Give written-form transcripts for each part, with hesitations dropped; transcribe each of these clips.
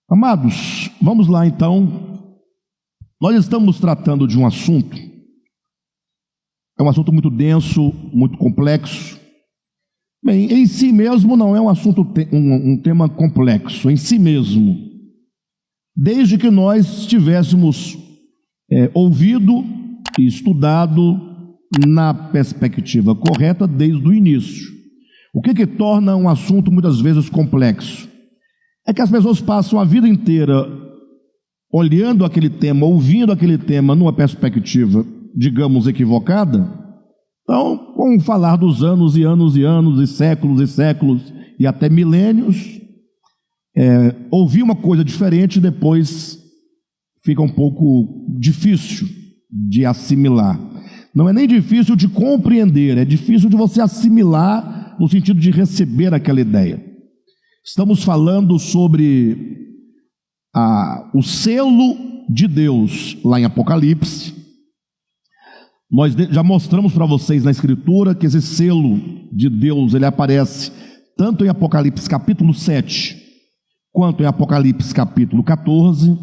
Amados, vamos lá então. Nós estamos tratando de um assunto, é um assunto muito denso, muito complexo. Bem, em si mesmo não é um assunto, um tema complexo, em si mesmo. Desde que nós tivéssemos ouvido e estudado na perspectiva correta desde o início. O que torna um assunto muitas vezes complexo? É que as pessoas passam a vida inteira olhando aquele tema, ouvindo aquele tema numa perspectiva, digamos, equivocada. Então, com o falar dos anos e anos e anos, e séculos e até milênios, ouvir uma coisa diferente depois fica um pouco difícil de assimilar. Não é nem difícil de compreender, é difícil de você assimilar no sentido de receber aquela ideia. Estamos falando sobre o selo de Deus lá em Apocalipse. Nós já mostramos para vocês na Escritura que esse selo de Deus, ele aparece tanto em Apocalipse capítulo 7, quanto em Apocalipse capítulo 14.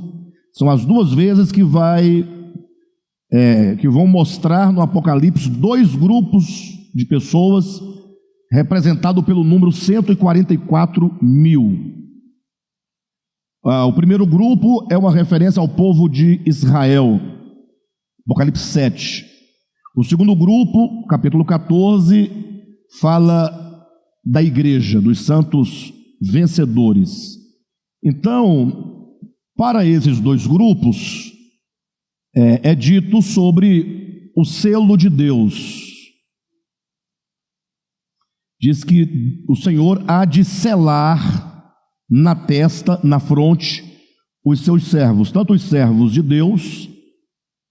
São as duas vezes que vão mostrar no Apocalipse dois grupos de pessoas, representado pelo número 144.000. O primeiro grupo é uma referência ao povo de Israel, Apocalipse 7. O segundo grupo, capítulo 14, fala da igreja, dos santos vencedores. Então, para esses dois grupos, é dito sobre o selo de Deus. Diz que o Senhor há de selar na testa, na fronte, os seus servos, tanto os servos de Deus,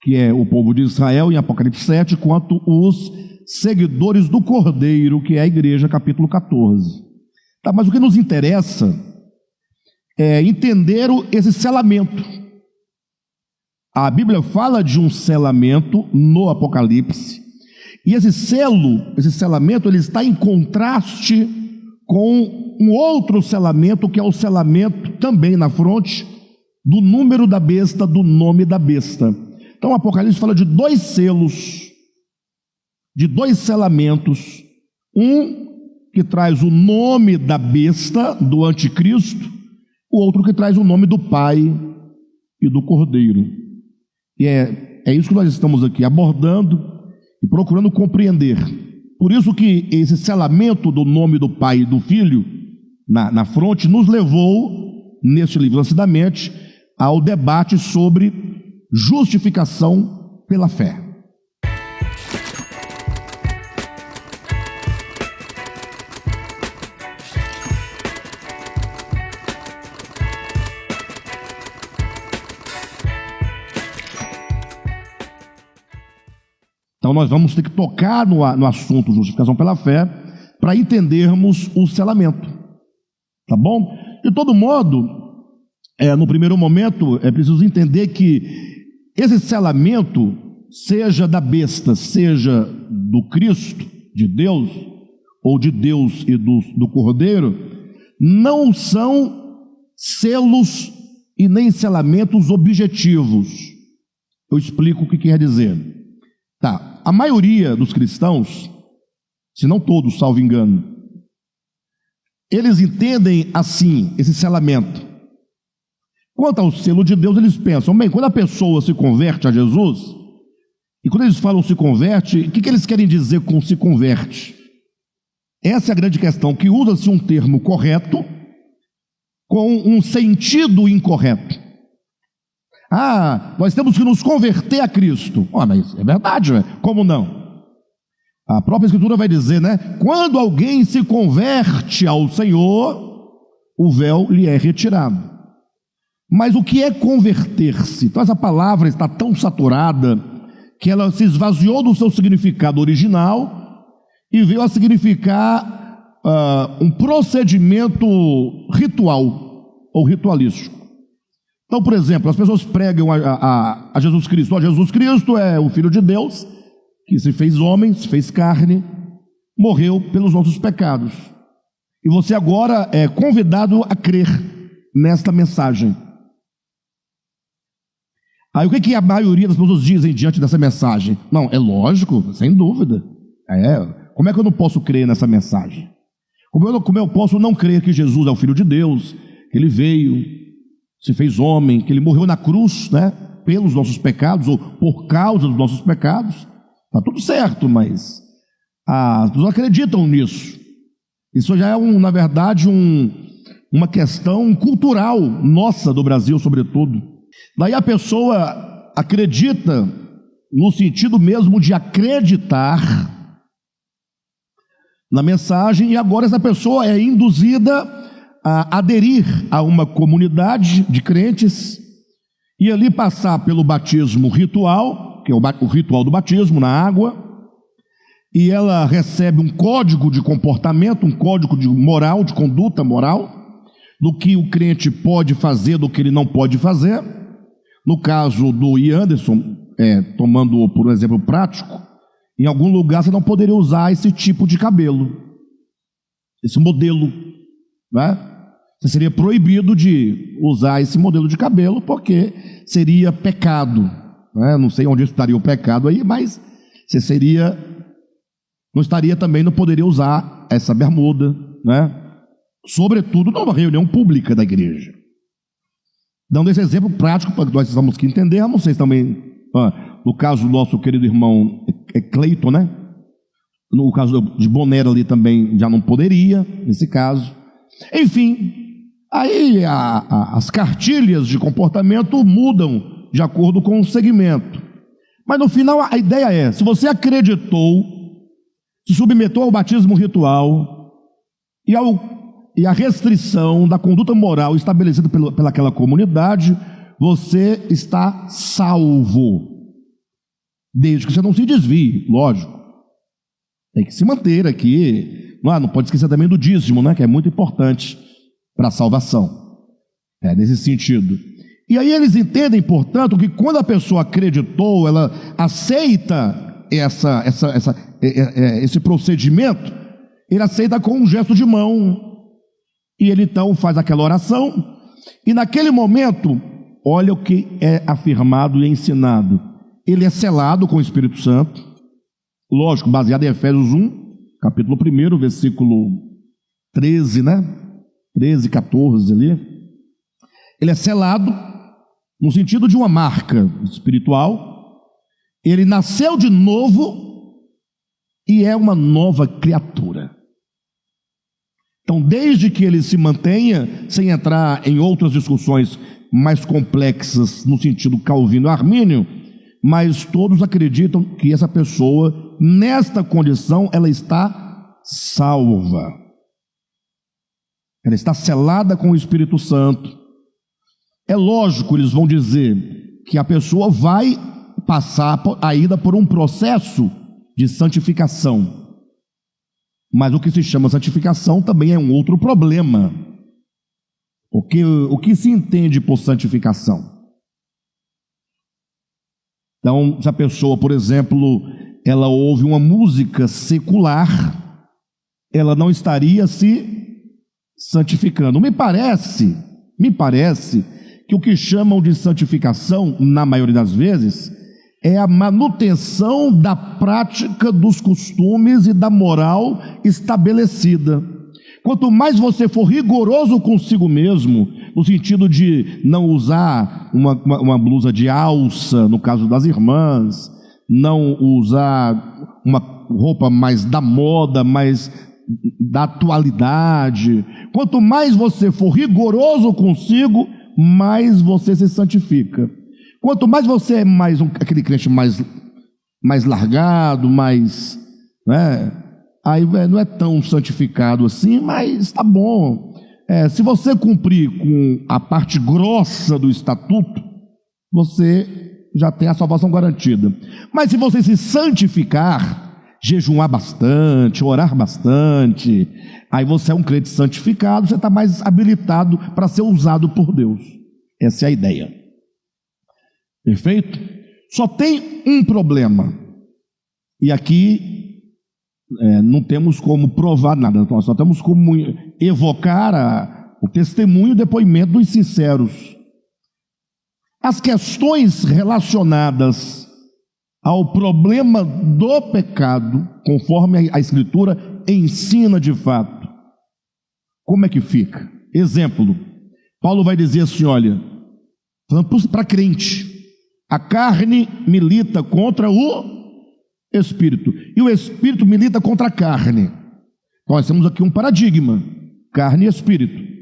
que é o povo de Israel em Apocalipse 7, quanto os seguidores do Cordeiro, que é a igreja, capítulo 14. Tá, mas o que nos interessa é entender esse selamento. A Bíblia fala de um selamento no Apocalipse, e esse selamento, ele está em contraste com um outro selamento, que é o selamento também na fronte, do número da besta, do nome da besta. Então o Apocalipse fala de dois selos, de dois selamentos, um que traz o nome da besta, do anticristo, o outro que traz o nome do Pai e do Cordeiro. E é isso que nós estamos aqui abordando e procurando compreender. Por isso que esse selamento do nome do Pai e do Filho na fronte nos levou, neste livro Lancidamente, ao debate sobre justificação pela fé. Então nós vamos ter que tocar no assunto justificação pela fé para entendermos o selamento, tá bom? De todo modo, no primeiro momento é preciso entender que esse selamento, seja da besta, seja do Cristo, de Deus, ou de Deus e do Cordeiro, não são selos e nem selamentos objetivos. Eu explico o que quer dizer. Tá. A maioria dos cristãos, se não todos, salvo engano, eles entendem assim esse selamento. Quanto ao selo de Deus, eles pensam, bem, quando a pessoa se converte a Jesus, e quando eles falam se converte, o que eles querem dizer com se converte? Essa é a grande questão, que usa-se um termo correto com um sentido incorreto. Nós temos que nos converter a Cristo. Mas é verdade, como não? A própria Escritura vai dizer, né? Quando alguém se converte ao Senhor, o véu lhe é retirado. Mas o que é converter-se? Então essa palavra está tão saturada que ela se esvaziou do seu significado original e veio a significar um procedimento ritual ou ritualístico. Então, por exemplo, as pessoas pregam a Jesus Cristo. Jesus Cristo é o Filho de Deus, que se fez homem, se fez carne, morreu pelos nossos pecados. E você agora é convidado a crer nesta mensagem. Aí o que a maioria das pessoas dizem diante dessa mensagem? Não, é lógico, sem dúvida. Como é que eu não posso crer nessa mensagem? Como eu posso não crer que Jesus é o Filho de Deus, que Ele veio, se fez homem, que Ele morreu na cruz, né, pelos nossos pecados, ou por causa dos nossos pecados? Está tudo certo, mas as pessoas acreditam nisso. Isso já é, na verdade, uma questão cultural nossa, do Brasil, sobretudo. Daí a pessoa acredita no sentido mesmo de acreditar na mensagem, e agora essa pessoa é induzida a aderir a uma comunidade de crentes e ali passar pelo batismo ritual, que é o ritual do batismo na água, e ela recebe um código de comportamento, um código de moral, de conduta moral, do que o crente pode fazer, do que ele não pode fazer. No caso do Ian Anderson, tomando por um exemplo prático, em algum lugar você não poderia usar esse tipo de cabelo, esse modelo, né? Você seria proibido de usar esse modelo de cabelo, porque seria pecado, né? Não sei onde estaria o pecado aí, mas você não estaria também, não poderia usar essa bermuda, né? Sobretudo numa reunião pública da igreja. Dando esse exemplo prático para que nós vamos que entendermos. Vocês também, no caso do nosso querido irmão Cleiton, né? No caso de Bonera ali também já não poderia, nesse caso. Enfim, aí as cartilhas de comportamento mudam de acordo com o segmento. Mas no final a ideia é, se você acreditou, se submeteu ao batismo ritual e a restrição da conduta moral estabelecida pelaquela comunidade, você está salvo. Desde que você não se desvie, lógico. Tem que se manter aqui. Não pode esquecer também do dízimo, né, que é muito importante para a salvação. Nesse sentido. E aí eles entendem, portanto, que quando a pessoa acreditou, ela aceita esse procedimento, ele aceita com um gesto de mão. E ele então faz aquela oração, e naquele momento, olha o que é afirmado e ensinado. Ele é selado com o Espírito Santo, lógico, baseado em Efésios 1, capítulo 1, versículo 13, né? 13, 14 ali. Ele é selado no sentido de uma marca espiritual. Ele nasceu de novo e é uma nova criatura. Então, desde que ele se mantenha, sem entrar em outras discussões mais complexas no sentido calvino-armínio, mas todos acreditam que essa pessoa, nesta condição, ela está salva. Ela está selada com o Espírito Santo. É lógico, eles vão dizer que a pessoa vai passar ainda por um processo de santificação. Mas o que se chama santificação também é um outro problema. O que se entende por santificação? Então, se a pessoa, por exemplo, ela ouve uma música secular, ela não estaria se santificando. Me parece que o que chamam de santificação, na maioria das vezes, é a manutenção da prática dos costumes e da moral estabelecida. Quanto mais você for rigoroso consigo mesmo, no sentido de não usar uma blusa de alça, no caso das irmãs, não usar uma roupa mais da moda, mais da atualidade, quanto mais você for rigoroso consigo, mais você se santifica. Quanto mais você é aquele crente mais largado, mais, né, aí não é tão santificado assim, mas está bom. Se você cumprir com a parte grossa do estatuto, você já tem a salvação garantida. Mas se você se santificar, jejuar bastante, orar bastante, aí você é um crente santificado, você está mais habilitado para ser usado por Deus. Essa é a ideia. Perfeito? Só tem um problema. E aqui não temos como provar nada, nós só temos como evocar O testemunho e o depoimento dos sinceros. As questões relacionadas ao problema do pecado, conforme a Escritura ensina de fato, como é que fica? Exemplo, Paulo vai dizer assim, olha, falando para crente, a carne milita contra o Espírito, e o Espírito milita contra a carne. Então, nós temos aqui um paradigma, carne e Espírito.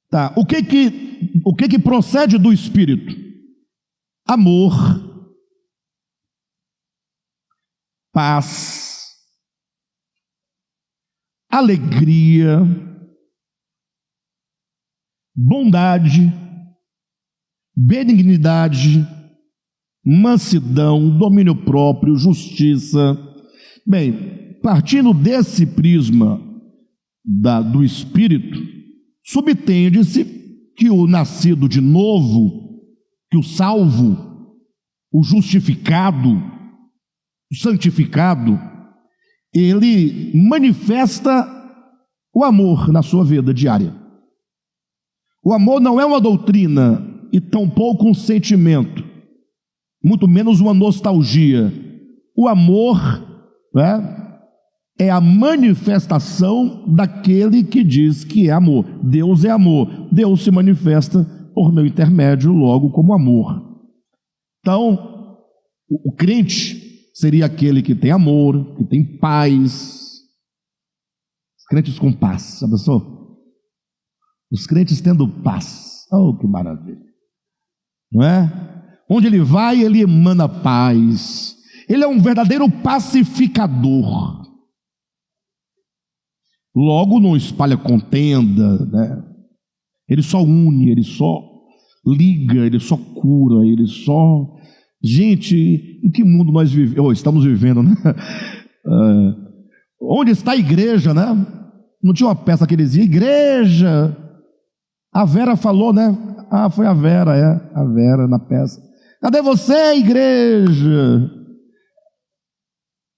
Tá, o que procede do Espírito? Amor, paz, alegria, bondade, benignidade, mansidão, domínio próprio, justiça. Bem, partindo desse prisma do Espírito, subtende-se que o nascido de novo, que o salvo, o justificado, o santificado, ele manifesta o amor na sua vida diária. O amor não é uma doutrina e tampouco um sentimento, muito menos uma nostalgia. O amor, né, é a manifestação daquele que diz que é amor. Deus é amor. Deus se manifesta por meu intermédio, logo, como amor. Então, o crente seria aquele que tem amor, que tem paz. Os crentes com paz, sabe só? Os crentes tendo paz. Oh, que maravilha. Não é? Onde ele vai, ele emana paz. Ele é um verdadeiro pacificador. Logo não espalha contenda, né? Ele só une, ele só liga, ele só cura, ele só... Gente, em que mundo nós estamos vivendo, né? Onde está a igreja, né? Não tinha uma peça que dizia, igreja. A Vera falou, né? Ah, foi a Vera na peça. Cadê você, igreja?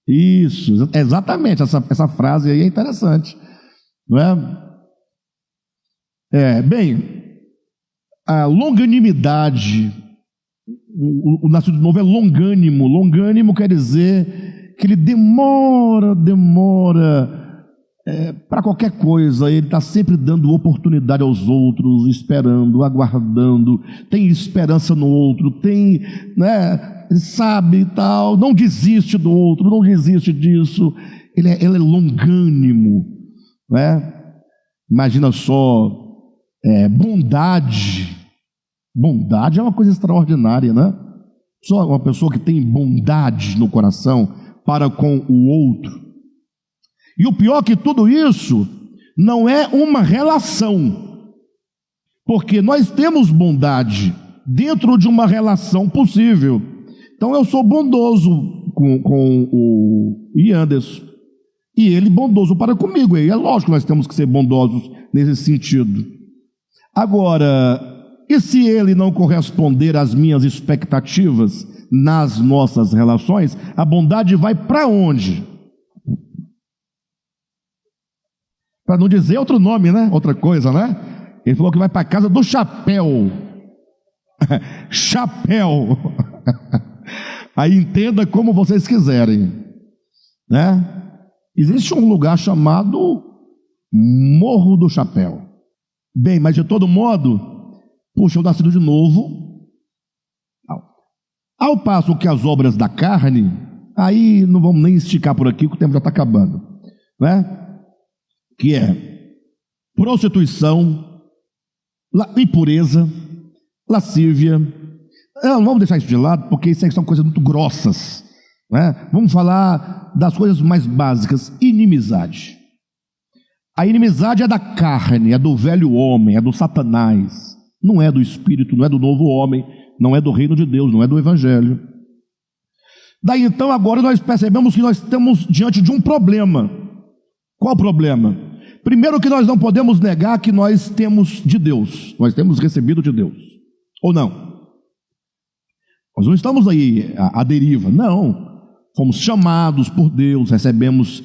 Isso, exatamente, essa frase aí é interessante, não é? Bem, a longanimidade, o nascido de novo é longânimo. Longânimo quer dizer que ele demora para qualquer coisa, ele está sempre dando oportunidade aos outros, esperando, aguardando, tem esperança no outro, tem, né, ele sabe e tal, não desiste do outro, não desiste disso, ele é longânimo, né? Imagina só, bondade é uma coisa extraordinária, né? Só uma pessoa que tem bondade no coração para com o outro. E o pior que tudo isso não é uma relação, porque nós temos bondade dentro de uma relação possível. Então eu sou bondoso com o Anderson, e ele bondoso para comigo, e é lógico que nós temos que ser bondosos nesse sentido. Agora, e se ele não corresponder às minhas expectativas nas nossas relações, a bondade vai para onde? Para não dizer outro nome, né? Outra coisa, né? Ele falou que vai para a casa do chapéu. Chapéu. Aí entenda como vocês quiserem, né? Existe um lugar chamado Morro do Chapéu. Bem, mas de todo modo, puxa, eu nascido de novo. Ao passo que as obras da carne, aí não vamos nem esticar por aqui, que o tempo já está acabando, né? Que é prostituição, impureza, lascívia. Não vamos deixar isso de lado, porque isso aí são coisas muito grossas, né? Vamos falar das coisas mais básicas. Inimizade. A inimizade é da carne, é do velho homem, é do Satanás. Não é do Espírito, não é do novo homem, não é do reino de Deus, não é do Evangelho. Daí então agora nós percebemos que nós estamos diante de um problema. Qual o problema? Primeiro, que nós não podemos negar que nós temos de Deus, nós temos recebido de Deus, ou não? Nós não estamos aí à deriva, não. Fomos chamados por Deus, recebemos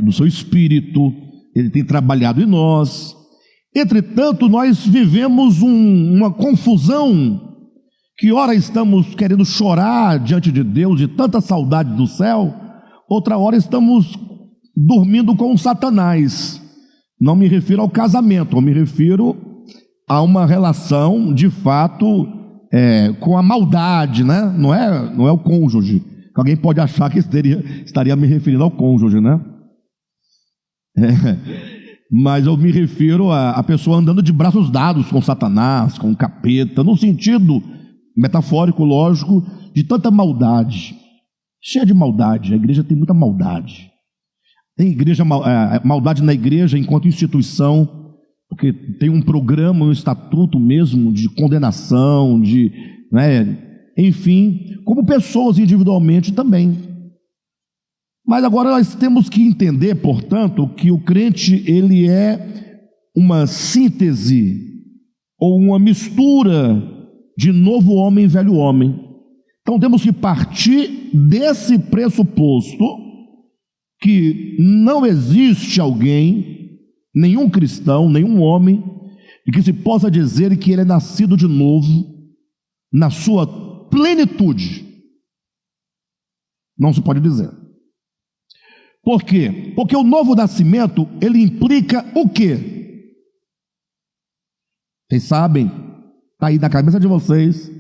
do seu Espírito, Ele tem trabalhado em nós. Entretanto, nós vivemos uma confusão, que ora estamos querendo chorar diante de Deus de tanta saudade do céu, outra hora estamos dormindo com Satanás. Não me refiro ao casamento, eu me refiro a uma relação de fato com a maldade, né? Não é o cônjuge. Alguém pode achar que estaria me referindo ao cônjuge, né? Mas eu me refiro a pessoa andando de braços dados com Satanás, com o capeta, no sentido metafórico, lógico, de tanta maldade, cheia de maldade. A igreja tem muita maldade. Tem maldade na igreja enquanto instituição, porque tem um programa, um estatuto mesmo de condenação, enfim, como pessoas individualmente também. Mas agora nós temos que entender, portanto, que o crente ele é uma síntese ou uma mistura de novo homem e velho homem. Então temos que partir desse pressuposto que não existe alguém, nenhum cristão, nenhum homem, de que se possa dizer que ele é nascido de novo na sua plenitude. Não se pode dizer. Por quê? Porque o novo nascimento, ele implica o quê? Vocês sabem, está aí na cabeça de vocês,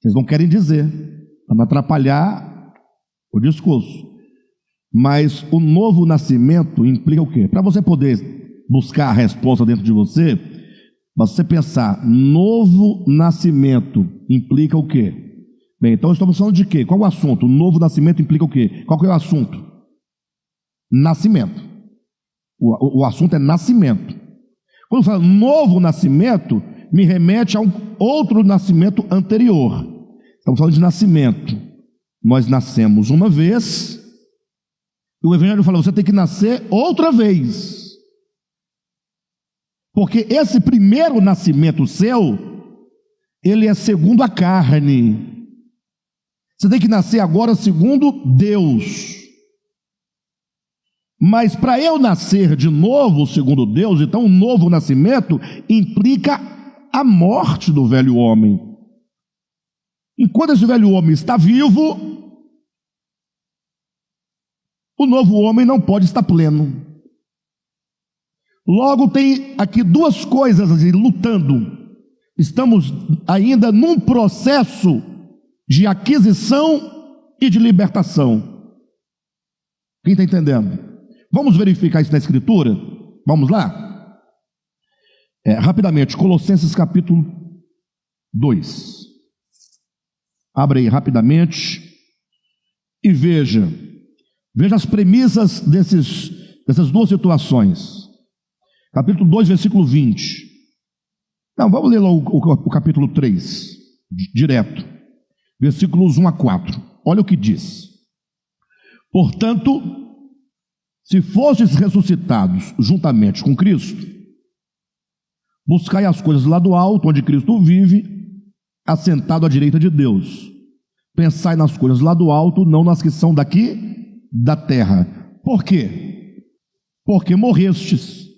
vocês não querem dizer, para não atrapalhar o discurso. Mas o novo nascimento implica o quê? Para você poder buscar a resposta dentro de você, você pensar, novo nascimento implica o quê? Bem, então estamos falando de quê? Qual o assunto? O novo nascimento implica o quê? Qual que é o assunto? Nascimento. O assunto é nascimento. Quando eu falo novo nascimento, me remete a um outro nascimento anterior. Estamos falando de nascimento. Nós nascemos uma vez, e o Evangelho fala, você tem que nascer outra vez. Porque esse primeiro nascimento seu, ele é segundo a carne. Você tem que nascer agora segundo Deus. Mas para eu nascer de novo, segundo Deus, então o novo nascimento implica a morte do velho homem. Enquanto esse velho homem está vivo, o novo homem não pode estar pleno. Logo tem aqui duas coisas assim, lutando. Estamos ainda num processo de aquisição e de libertação. Quem está entendendo? Vamos verificar isso na Escritura? Vamos lá? Rapidamente, Colossenses capítulo 2. Abra aí rapidamente e veja as premissas dessas duas situações. Capítulo 2, versículo 20. Não, vamos ler logo o capítulo 3, direto. Versículos 1 a 4. Olha o que diz. Portanto, se fostes ressuscitados juntamente com Cristo, buscai as coisas lá do alto, onde Cristo vive, assentado à direita de Deus. Pensai nas coisas lá do alto, não nas que são daqui, da terra. Por quê? Porque morrestes.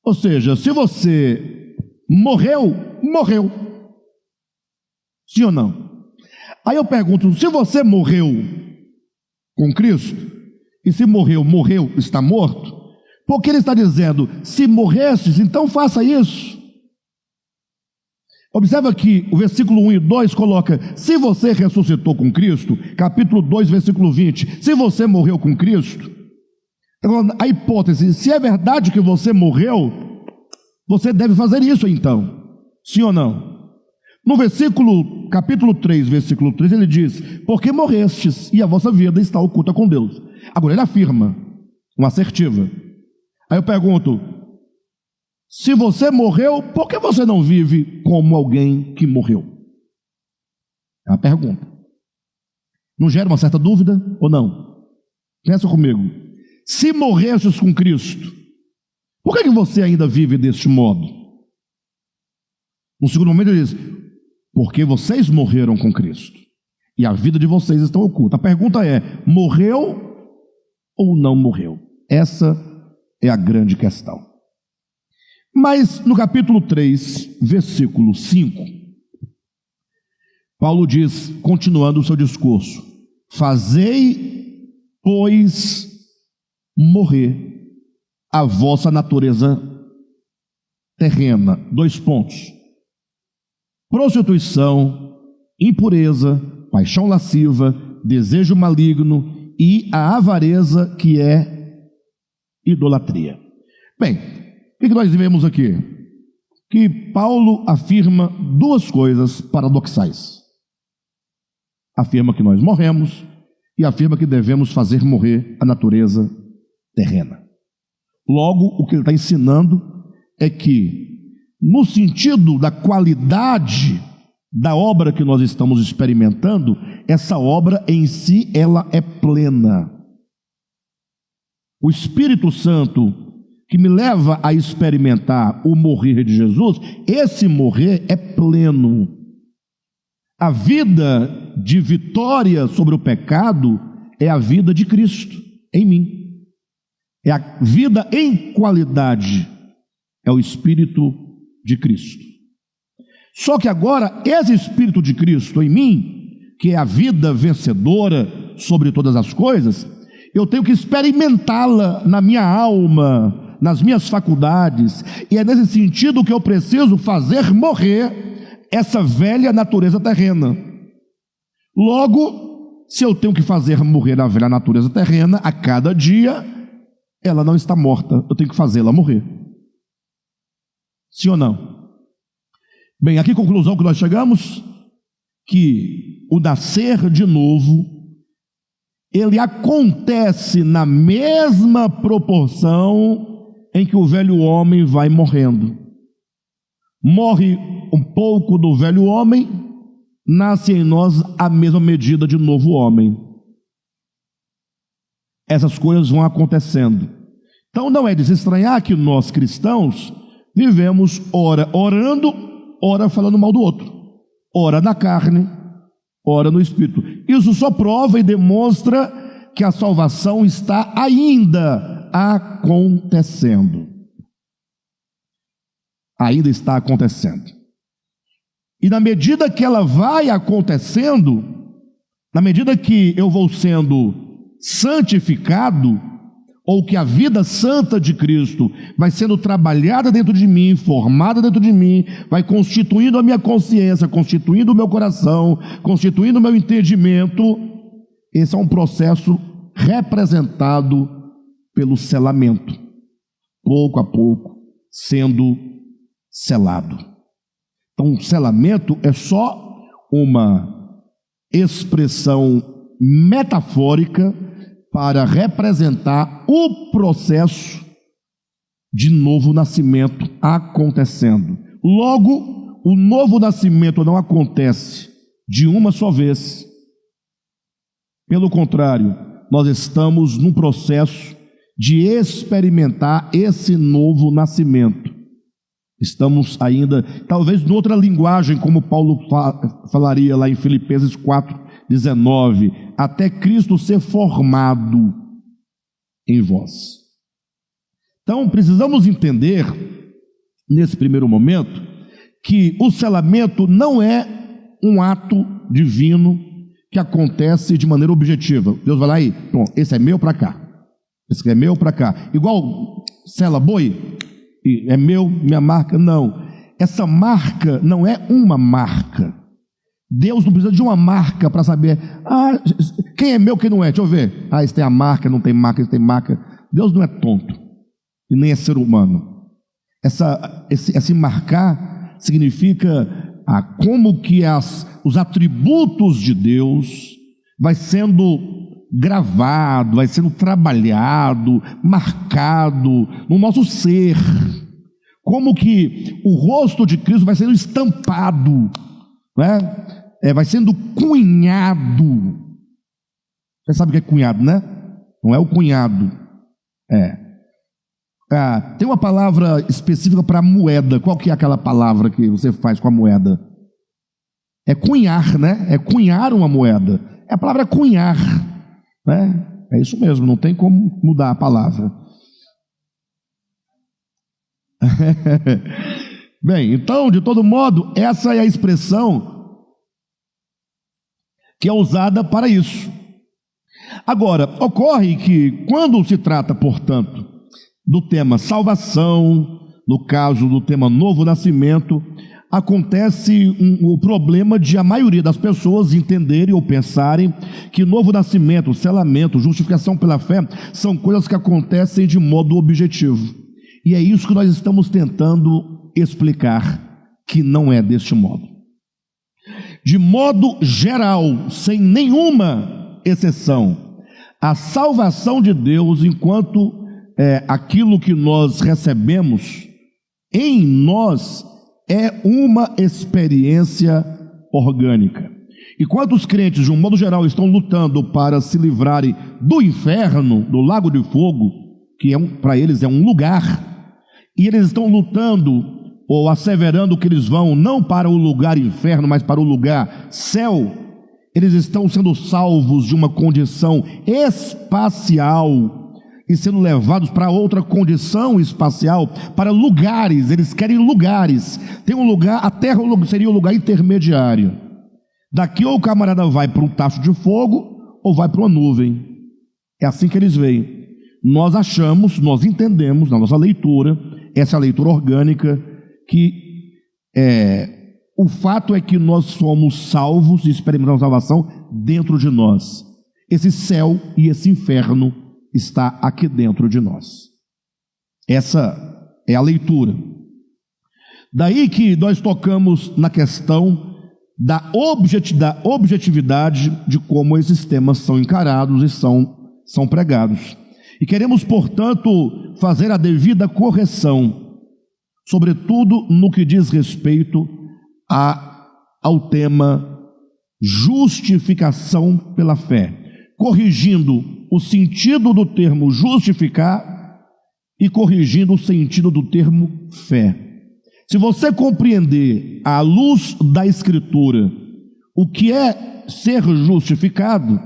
Ou seja, se você morreu. Sim ou não? Aí eu pergunto, se você morreu com Cristo, e se morreu, está morto, porque ele está dizendo, se morrestes, então faça isso. Observa que o versículo 1 e 2 coloca, se você ressuscitou com Cristo, capítulo 2, versículo 20, se você morreu com Cristo, então, a hipótese, se é verdade que você morreu, você deve fazer isso então, sim ou não? No capítulo 3, versículo 3, ele diz, porque morrestes, e a vossa vida está oculta com Deus. Agora ele afirma, uma assertiva. Aí eu pergunto, se você morreu, por que você não vive como alguém que morreu? É uma pergunta. Não gera uma certa dúvida ou não? Pensa comigo. Se morrestes com Cristo, por que você ainda vive deste modo? No segundo momento ele diz, porque vocês morreram com Cristo, e a vida de vocês está oculta. A pergunta é, morreu ou não morreu? Essa é a grande questão. Mas no capítulo 3, versículo 5, Paulo diz, continuando o seu discurso: fazei, pois, morrer a vossa natureza terrena. 2 pontos: prostituição, impureza, paixão lasciva, desejo maligno e a avareza, que é idolatria. Bem, o que nós vemos aqui? Que Paulo afirma 2 coisas paradoxais. Afirma que nós morremos e afirma que devemos fazer morrer a natureza terrena. Logo, o que ele está ensinando é que, no sentido da qualidade da obra que nós estamos experimentando, essa obra em si, ela é plena. O Espírito Santo, que me leva a experimentar o morrer de Jesus, esse morrer é pleno. A vida de vitória sobre o pecado é a vida de Cristo em mim. É a vida em qualidade, é o Espírito de Cristo. Só que agora, esse Espírito de Cristo em mim, que é a vida vencedora sobre todas as coisas, eu tenho que experimentá-la na minha alma, nas minhas faculdades, e é nesse sentido que eu preciso fazer morrer essa velha natureza terrena. Logo, se eu tenho que fazer morrer a velha natureza terrena a cada dia, ela não está morta, eu tenho que fazê-la morrer. Sim ou não? Bem, aqui a conclusão que nós chegamos, que o nascer de novo, ele acontece na mesma proporção em que o velho homem vai morrendo. Morre um pouco do velho homem, nasce em nós a mesma medida de novo homem. Essas coisas vão acontecendo. Então não é de se estranhar que nós cristãos vivemos ora orando, ora falando mal do outro, ora na carne, ora no espírito. Isso só prova e demonstra que a salvação está ainda acontecendo. Ainda está acontecendo. E na medida que ela vai acontecendo, na medida que eu vou sendo santificado, ou que a vida santa de Cristo vai sendo trabalhada dentro de mim, formada dentro de mim, vai constituindo a minha consciência, constituindo o meu coração, constituindo o meu entendimento, esse é um processo representado pelo selamento, pouco a pouco sendo selado. Então, o selamento é só uma expressão metafórica para representar o processo de novo nascimento acontecendo. Logo, o novo nascimento não acontece de uma só vez. Pelo contrário, nós estamos num processo de experimentar esse novo nascimento. Estamos ainda, talvez em outra linguagem, como Paulo falaria lá em Filipenses 4:19, até Cristo ser formado em vós. Então, precisamos entender, nesse primeiro momento, que o selamento não é um ato divino que acontece de maneira objetiva. Deus vai lá e, pronto, esse é meu para cá, esse aqui é meu para cá. Igual sela boi, é meu, minha marca. Não, essa marca não é uma marca. Deus não precisa de uma marca para saber, quem é meu, quem não é, deixa eu ver, esse tem a marca, não tem marca, esse tem marca. Deus não é tonto, e nem é ser humano. Esse marcar significa como que os atributos de Deus vai sendo gravado, vai sendo trabalhado, marcado no nosso ser, como que o rosto de Cristo vai sendo estampado, né? Vai sendo cunhado. Você sabe o que é cunhado, né? Não é o cunhado. Tem uma palavra específica para moeda. Qual que é aquela palavra que você faz com a moeda? É cunhar, né? É cunhar uma moeda. A palavra é cunhar, né? É isso mesmo, não tem como mudar a palavra. Bem, então, de todo modo, essa é a expressão que é usada para isso. Agora, ocorre que quando se trata, portanto, do tema salvação, no caso do tema novo nascimento, acontece o problema de a maioria das pessoas entenderem ou pensarem que novo nascimento, selamento, justificação pela fé são coisas que acontecem de modo objetivo. E é isso que nós estamos tentando explicar, que não é deste modo. De modo geral, sem nenhuma exceção, a salvação de Deus, enquanto aquilo que nós recebemos em nós, é uma experiência orgânica. E quantos crentes, de um modo geral, estão lutando para se livrarem do inferno, do lago de fogo, que para eles é um lugar, e eles estão lutando ou asseverando que eles vão não para o lugar inferno, mas para o lugar céu, eles estão sendo salvos de uma condição espacial e sendo levados para outra condição espacial, para lugares. Eles querem lugares. Tem um lugar, a terra seria o lugar intermediário. Daqui ou o camarada vai para um tacho de fogo ou vai para uma nuvem. É assim que eles veem. Nós achamos, nós entendemos na nossa leitura, essa leitura orgânica, que o fato é que nós somos salvos e experimentamos salvação dentro de nós. Esse céu e esse inferno está aqui dentro de nós. Essa é a leitura. Daí que nós tocamos na questão da objetividade de como esses temas são encarados e são pregados. E queremos, portanto, fazer a devida correção, sobretudo no que diz respeito ao tema justificação pela fé, corrigindo o sentido do termo justificar e corrigindo o sentido do termo fé. Se você compreender à luz da Escritura o que é ser justificado,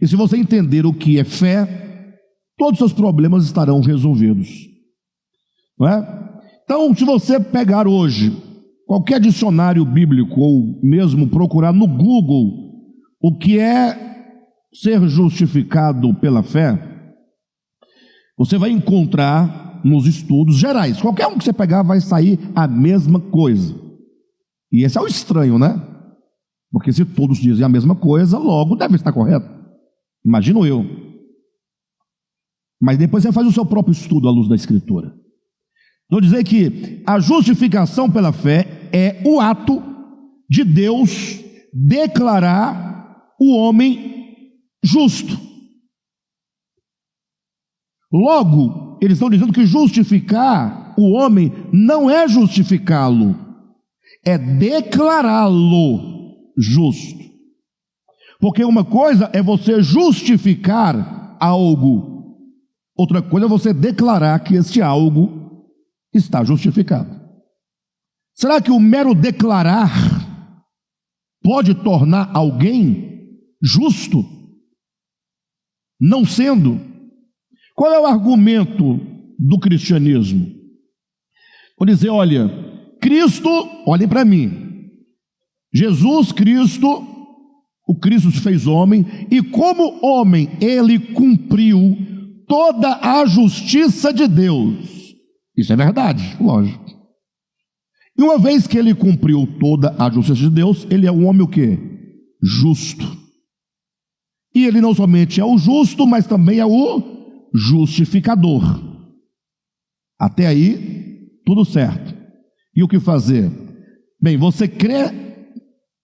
e se você entender o que é fé, todos os seus problemas estarão resolvidos. Não é? Então, se você pegar hoje qualquer dicionário bíblico ou mesmo procurar no Google o que é ser justificado pela fé, você vai encontrar nos estudos gerais, qualquer um que você pegar vai sair a mesma coisa. E esse é o estranho, né? Porque se todos dizem a mesma coisa, logo deve estar correto. Imagino eu. Mas depois você faz o seu próprio estudo à luz da Escritura. Vou dizer que a justificação pela fé é o ato de Deus declarar o homem justo. Logo, eles estão dizendo que justificar o homem não é justificá-lo, é declará-lo justo. Porque uma coisa é você justificar algo, outra coisa é você declarar que este algo está justificado. Será que o mero declarar pode tornar alguém justo? Não sendo. Qual é o argumento do cristianismo? Vou dizer, olha, Cristo, olhem para mim, Jesus Cristo, o Cristo se fez homem, e como homem, ele cumpriu toda a justiça de Deus. Isso é verdade, lógico. E uma vez que ele cumpriu toda a justiça de Deus, ele é um homem o quê? Justo. E ele não somente é o justo, mas também é o justificador. Até aí, tudo certo. E o que fazer? Bem, você crê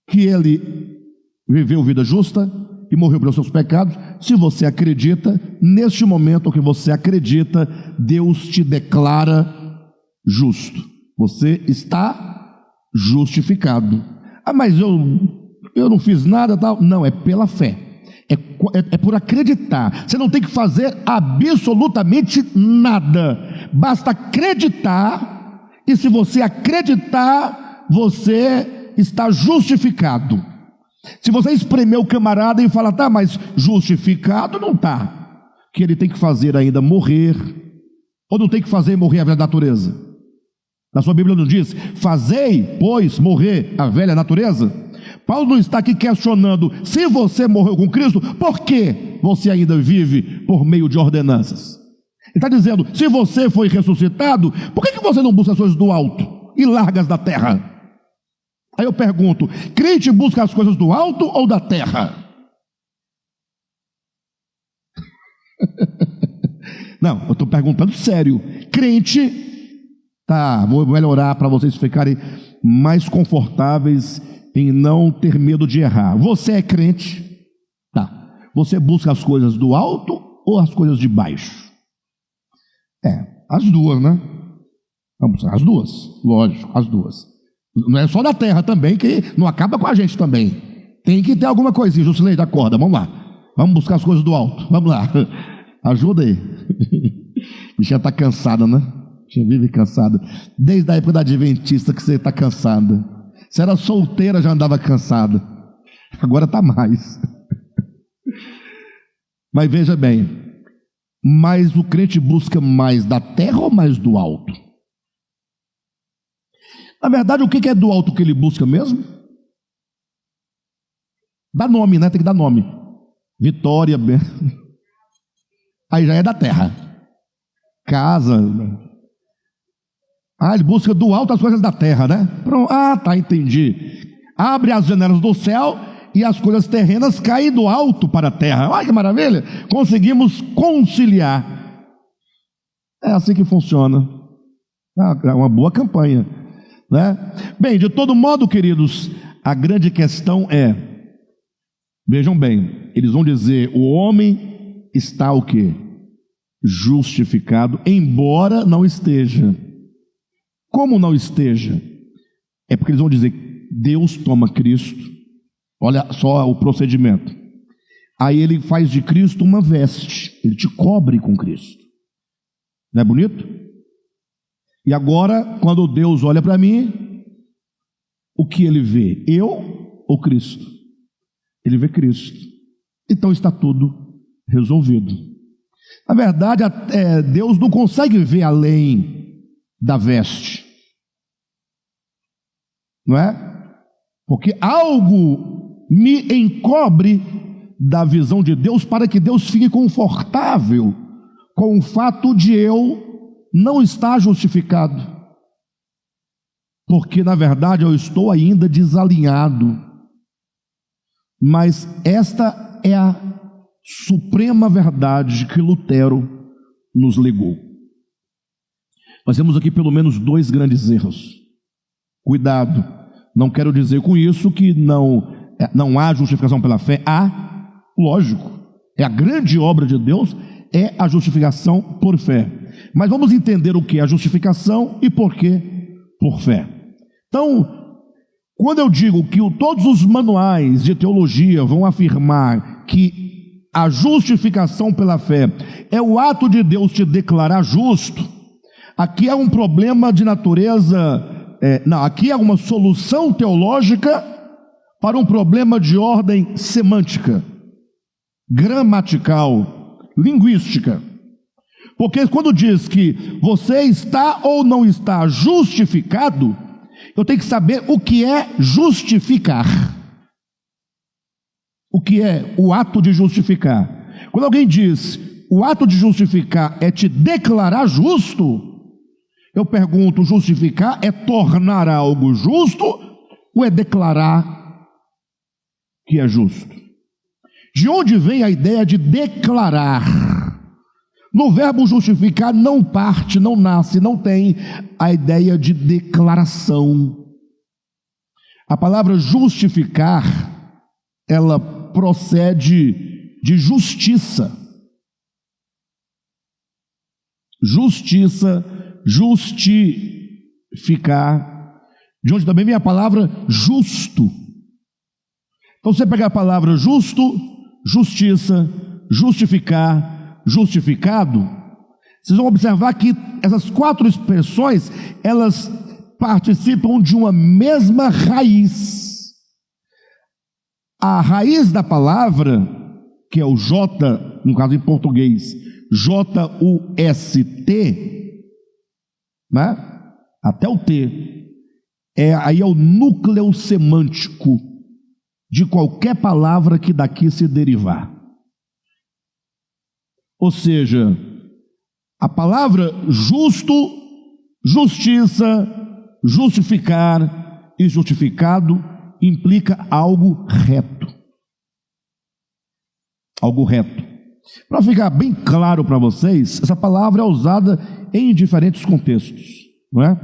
que ele viveu vida justa e morreu pelos seus pecados? Se você acredita, neste momento que você acredita, Deus te declara justo. Você está justificado. Ah, mas eu não fiz nada, tal. Não, é pela fé. É por acreditar. Você não tem que fazer absolutamente nada. Basta acreditar. E se você acreditar, você está justificado. Se você espremer o camarada e falar, tá, mas justificado não está. Que ele tem que fazer ainda morrer. Ou não tem que fazer morrer a natureza? Na sua Bíblia não diz: fazei, pois, morrer a velha natureza? Paulo não está aqui questionando: se você morreu com Cristo, por que você ainda vive por meio de ordenanças? Ele está dizendo: se você foi ressuscitado, por que você não busca as coisas do alto e larga as da terra? Aí eu pergunto: crente busca as coisas do alto ou da terra? Não, eu estou perguntando sério. Crente, tá, vou melhorar para vocês ficarem mais confortáveis em não ter medo de errar. Você é crente? Tá. Você busca as coisas do alto ou as coisas de baixo? As duas, né? Vamos, as duas, lógico, as duas. Não é só da terra também, que não acaba com a gente também. Tem que ter alguma coisinha. Jusileide, acorda, vamos lá. Vamos buscar as coisas do alto, vamos lá. Ajuda aí. Bichinha está cansada, né? Bichinha vive cansada. Desde a época da adventista que você está cansada. Você era solteira, já andava cansada. Agora está mais. Mas veja bem, mas o crente busca mais da terra ou mais do alto? Na verdade, o que é do alto que ele busca mesmo? Dá nome, né? Tem que dar nome. Vitória. Aí já é da terra. Casa. Ele busca do alto as coisas da terra, né? Pronto. Tá, entendi. Abre as janelas do céu e as coisas terrenas caem do alto para a terra. Olha que maravilha. Conseguimos conciliar. É assim que funciona. É uma boa campanha, né? Bem, de todo modo, queridos, a grande questão é, vejam bem, eles vão dizer: o homem está o quê? Justificado, embora não esteja. Como não esteja? É porque eles vão dizer: Deus toma Cristo, olha só o procedimento, aí ele faz de Cristo uma veste, ele te cobre com Cristo. Não é bonito? E agora, quando Deus olha para mim, o que ele vê? Eu ou Cristo? Ele vê Cristo. Então está tudo resolvido. Na verdade, Deus não consegue ver além da veste, não é? Porque algo me encobre da visão de Deus, para que Deus fique confortável com o fato de eu não estar justificado, porque na verdade eu estou ainda desalinhado. Mas esta é a suprema verdade que Lutero nos legou. Nós temos aqui pelo menos 2 grandes erros. Cuidado, não quero dizer com isso que não há justificação pela fé. Há, lógico, é a grande obra de Deus, é a justificação por fé. Mas vamos entender o que é a justificação e por que por fé. Então, quando eu digo que todos os manuais de teologia vão afirmar que a justificação pela fé é o ato de Deus te declarar justo, aqui é um problema de natureza, aqui é uma solução teológica para um problema de ordem semântica, gramatical, linguística. Porque quando diz que você está ou não está justificado, eu tenho que saber o que é justificar. O que é o ato de justificar? Quando alguém diz o ato de justificar é te declarar justo, eu pergunto: justificar é tornar algo justo ou é declarar que é justo? De onde vem a ideia de declarar? No verbo justificar não parte, não nasce, não tem a ideia de declaração. A palavra justificar, ela procede de justiça. Justiça, justificar, de onde também vem a palavra justo. Então você pega a palavra justo, justiça, justificar, justificado, vocês vão observar que essas 4 expressões, elas participam de uma mesma raiz. A raiz da palavra, que é o J, no caso em português, J-U-S-T, né? até o T, aí é o núcleo semântico de qualquer palavra que daqui se derivar. Ou seja, a palavra justo, justiça, justificar e justificado implica algo reto. Algo reto. Para ficar bem claro para vocês, essa palavra é usada em diferentes contextos, não é?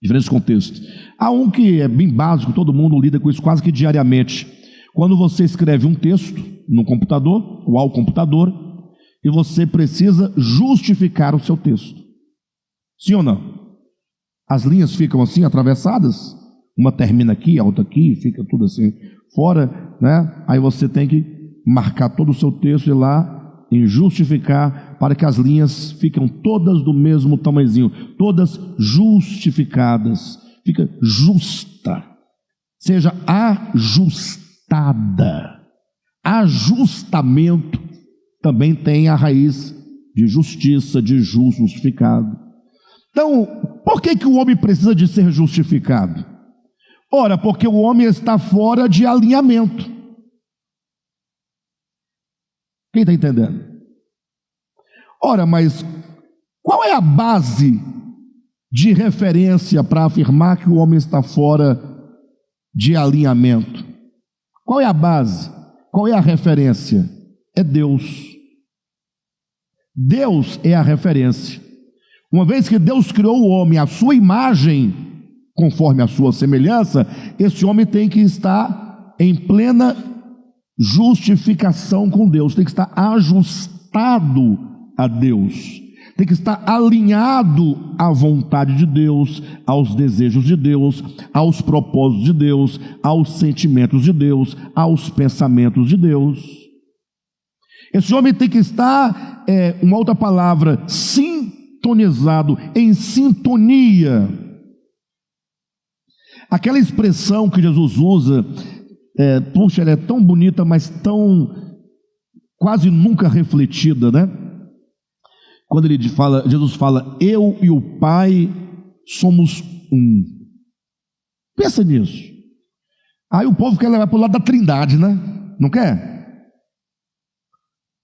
Diferentes contextos. Há um que é bem básico, todo mundo lida com isso quase que diariamente. Quando você escreve um texto no computador ou ao computador e você precisa justificar o seu texto. Sim ou não? As linhas ficam assim atravessadas, uma termina aqui, a outra aqui, fica tudo assim fora, né? Aí você tem que marcar todo o seu texto e lá em justificar, para que as linhas fiquem todas do mesmo tamanhozinho, todas justificadas, fica justa, seja ajustada. Ajustamento também tem a raiz de justiça, de justo, justificado. Então, por que o homem precisa de ser justificado? Ora, porque o homem está fora de alinhamento. Quem está entendendo? Ora, mas qual é a base de referência para afirmar que o homem está fora de alinhamento? Qual é a base? Qual é a referência? É Deus. Deus é a referência. Uma vez que Deus criou o homem à sua imagem, conforme a sua semelhança, esse homem tem que estar em plena justificação com Deus, tem que estar ajustado a Deus, tem que estar alinhado à vontade de Deus, aos desejos de Deus, aos propósitos de Deus, aos sentimentos de Deus, aos pensamentos de Deus. Esse homem tem que estar, uma outra palavra, sintonizado, em sintonia. Aquela expressão que Jesus usa, puxa, ela é tão bonita, mas tão quase nunca refletida, né? Quando Jesus fala, eu e o Pai somos um. Pensa nisso. Aí o povo quer levar para o lado da trindade, né? Não quer?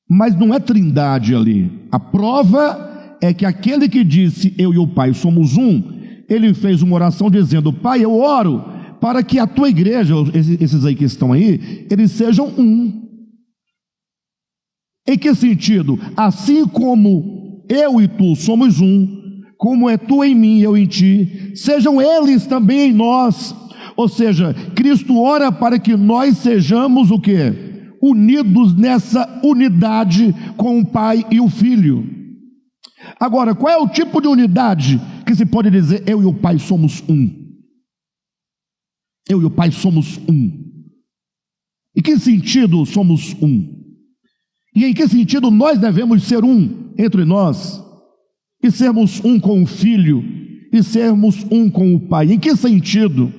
Mas não é trindade ali. A prova é que aquele que disse, eu e o Pai somos um, ele fez uma oração dizendo, Pai, eu oro para que a tua igreja, esses aí que estão aí, eles sejam um. Em que sentido? Assim como eu e tu somos um, como é tu em mim e eu em ti, sejam eles também em nós. Ou seja, Cristo ora para que nós sejamos o quê? Unidos nessa unidade com o Pai e o Filho. Agora, qual é o tipo de unidade que se pode dizer, eu e o Pai somos um? Eu e o Pai somos um. Em que sentido somos um? E em que sentido nós devemos ser um entre nós? E sermos um com o Filho? E sermos um com o Pai? Em que sentido?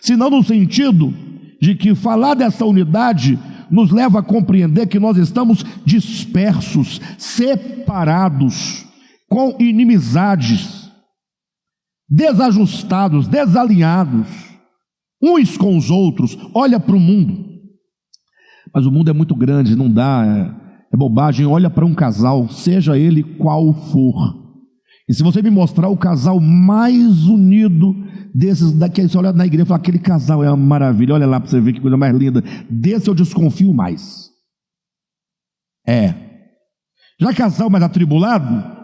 Se não no sentido de que falar dessa unidade nos leva a compreender que nós estamos dispersos, separados, com inimizades, desajustados, desalinhados, uns com os outros. Olha para o mundo, mas o mundo é muito grande, não dá, é bobagem. Olha para um casal, seja ele qual for, e se você me mostrar o casal mais unido desses daqui, você olha na igreja e fala, aquele casal é uma maravilha, olha lá para você ver que coisa mais linda, desse eu desconfio mais. Já casal mais atribulado,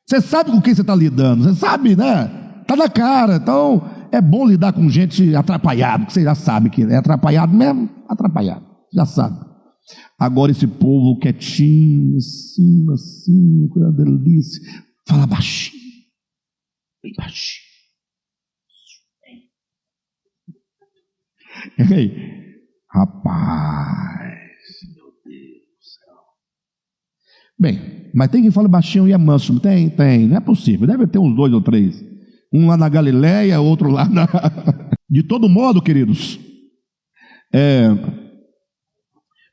você sabe com quem você está lidando, você sabe, né? Está na cara. Então é bom lidar com gente atrapalhada, porque você já sabe que é atrapalhado mesmo, atrapalhado, já sabe. Agora esse povo quietinho, assim, coisa delícia, fala baixinho, bem baixinho. Ei, rapaz, meu Deus do céu. Bem, mas tem quem fala baixinho e é manso. Tem, não é possível, deve ter uns 2 ou 3. Um lá na Galileia, outro lá na... De todo modo, queridos,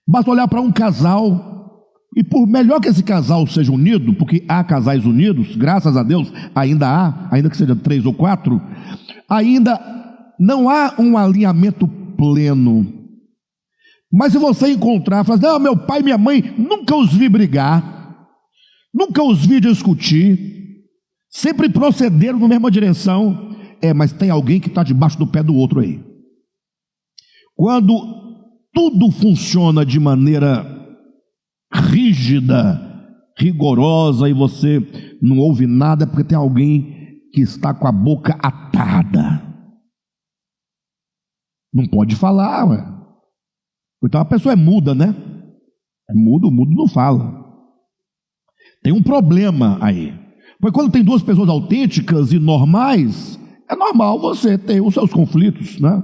basta olhar para um casal E por melhor que esse casal seja unido, porque há casais unidos, graças a Deus, ainda há, ainda que seja 3 ou 4, ainda não há um alinhamento pleno. Mas se você encontrar, falar, não, meu pai e minha mãe, nunca os vi brigar, nunca os vi discutir, sempre procederam na mesma direção, mas tem alguém que está debaixo do pé do outro aí. Quando tudo funciona de maneira rígida, rigorosa, e você não ouve nada, porque tem alguém que está com a boca atada. Não pode falar, ué. Então a pessoa é muda, né? É mudo, o mudo não fala. Tem um problema aí. Porque quando tem duas pessoas autênticas e normais, é normal você ter os seus conflitos, né?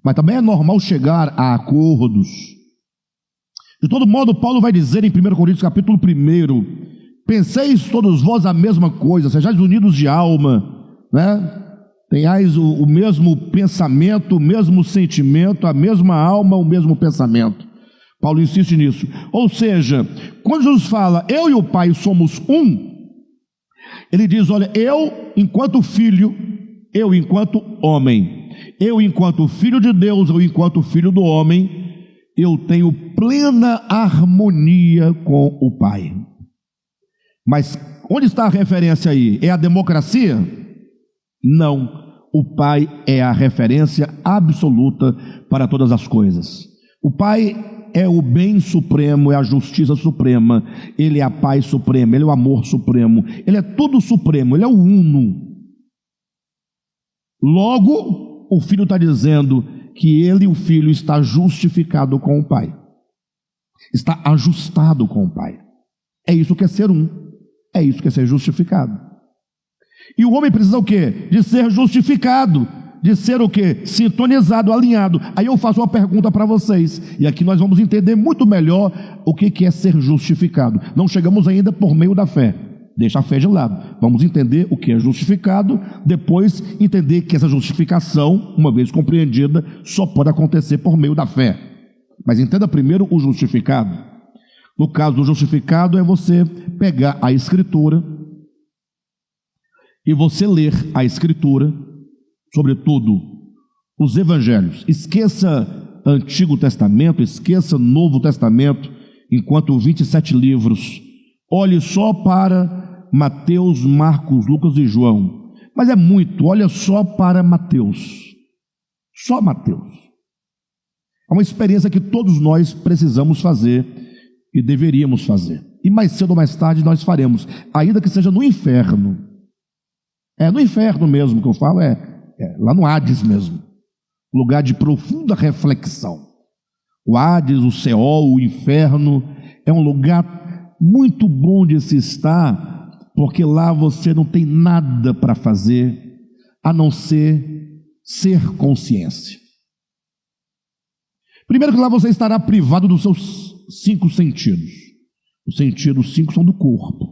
Mas também é normal chegar a acordos. De todo modo, Paulo vai dizer em 1 Coríntios capítulo 1, penseis todos vós a mesma coisa, sejais unidos de alma, né? Tenhais o mesmo pensamento, o mesmo sentimento, a mesma alma, o mesmo pensamento. Paulo insiste nisso. Ou seja, quando Jesus fala, eu e o Pai somos um, ele diz, olha, eu enquanto filho, eu enquanto homem, eu enquanto filho de Deus, eu enquanto filho do homem, eu tenho plena harmonia com o Pai. Mas onde está a referência aí? É a democracia? Não. O Pai é a referência absoluta para todas as coisas. O Pai é o bem supremo, é a justiça suprema, Ele é a paz suprema, Ele é o amor supremo, Ele é tudo supremo, Ele é o uno. Logo, o Filho está dizendo que Ele, o Filho, está justificado com o Pai, está ajustado com o Pai. É isso que é ser um, é isso que é ser justificado. E o homem precisa o quê? De ser justificado, de ser o quê? Sintonizado, alinhado. Aí eu faço uma pergunta para vocês, e aqui nós vamos entender muito melhor o que é ser justificado. Não chegamos ainda por meio da fé, deixa a fé de lado. Vamos entender o que é justificado, depois entender que essa justificação, uma vez compreendida, só pode acontecer por meio da fé. Mas entenda primeiro o justificado. No caso do justificado é você pegar a Escritura e você ler a Escritura, sobretudo os Evangelhos. Esqueça Antigo Testamento, esqueça Novo Testamento, enquanto 27 livros. Olhe só para Mateus, Marcos, Lucas e João. Mas é muito, olha só para Mateus. Só Mateus. É uma experiência que todos nós precisamos fazer e deveríamos fazer. E mais cedo ou mais tarde nós faremos, ainda que seja no inferno. É no inferno mesmo que eu falo, lá no Hades mesmo, lugar de profunda reflexão. O Hades, o Seol, o inferno, é um lugar muito bom de se estar, porque lá você não tem nada para fazer, a não ser consciência. Primeiro que lá você estará privado dos seus 5 sentidos. Os sentidos 5 são do corpo.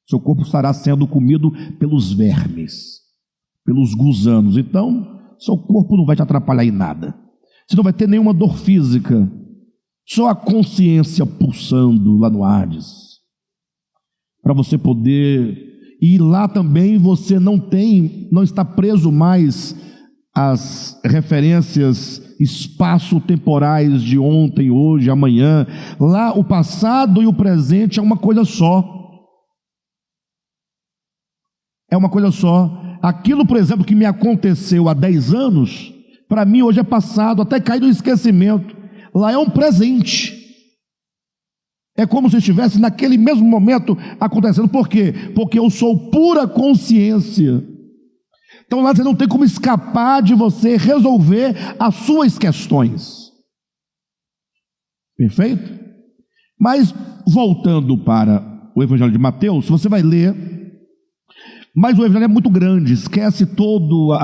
Seu corpo estará sendo comido pelos vermes, pelos gusanos. Então, seu corpo não vai te atrapalhar em nada. Você não vai ter nenhuma dor física. Só a consciência pulsando lá no Hades. Para você poder ir lá também, você não está preso mais às referências espaço-temporais de ontem, hoje, amanhã. Lá o passado e o presente é uma coisa só. É uma coisa só. Aquilo, por exemplo, que me aconteceu há 10 anos, para mim hoje é passado, até cair no esquecimento. Lá é um presente. É como se estivesse naquele mesmo momento acontecendo. Por quê? Porque eu sou pura consciência. Então lá você não tem como escapar de você resolver as suas questões. Perfeito? Mas voltando para o Evangelho de Mateus, você vai ler. Mas o Evangelho é muito grande, esquece todo,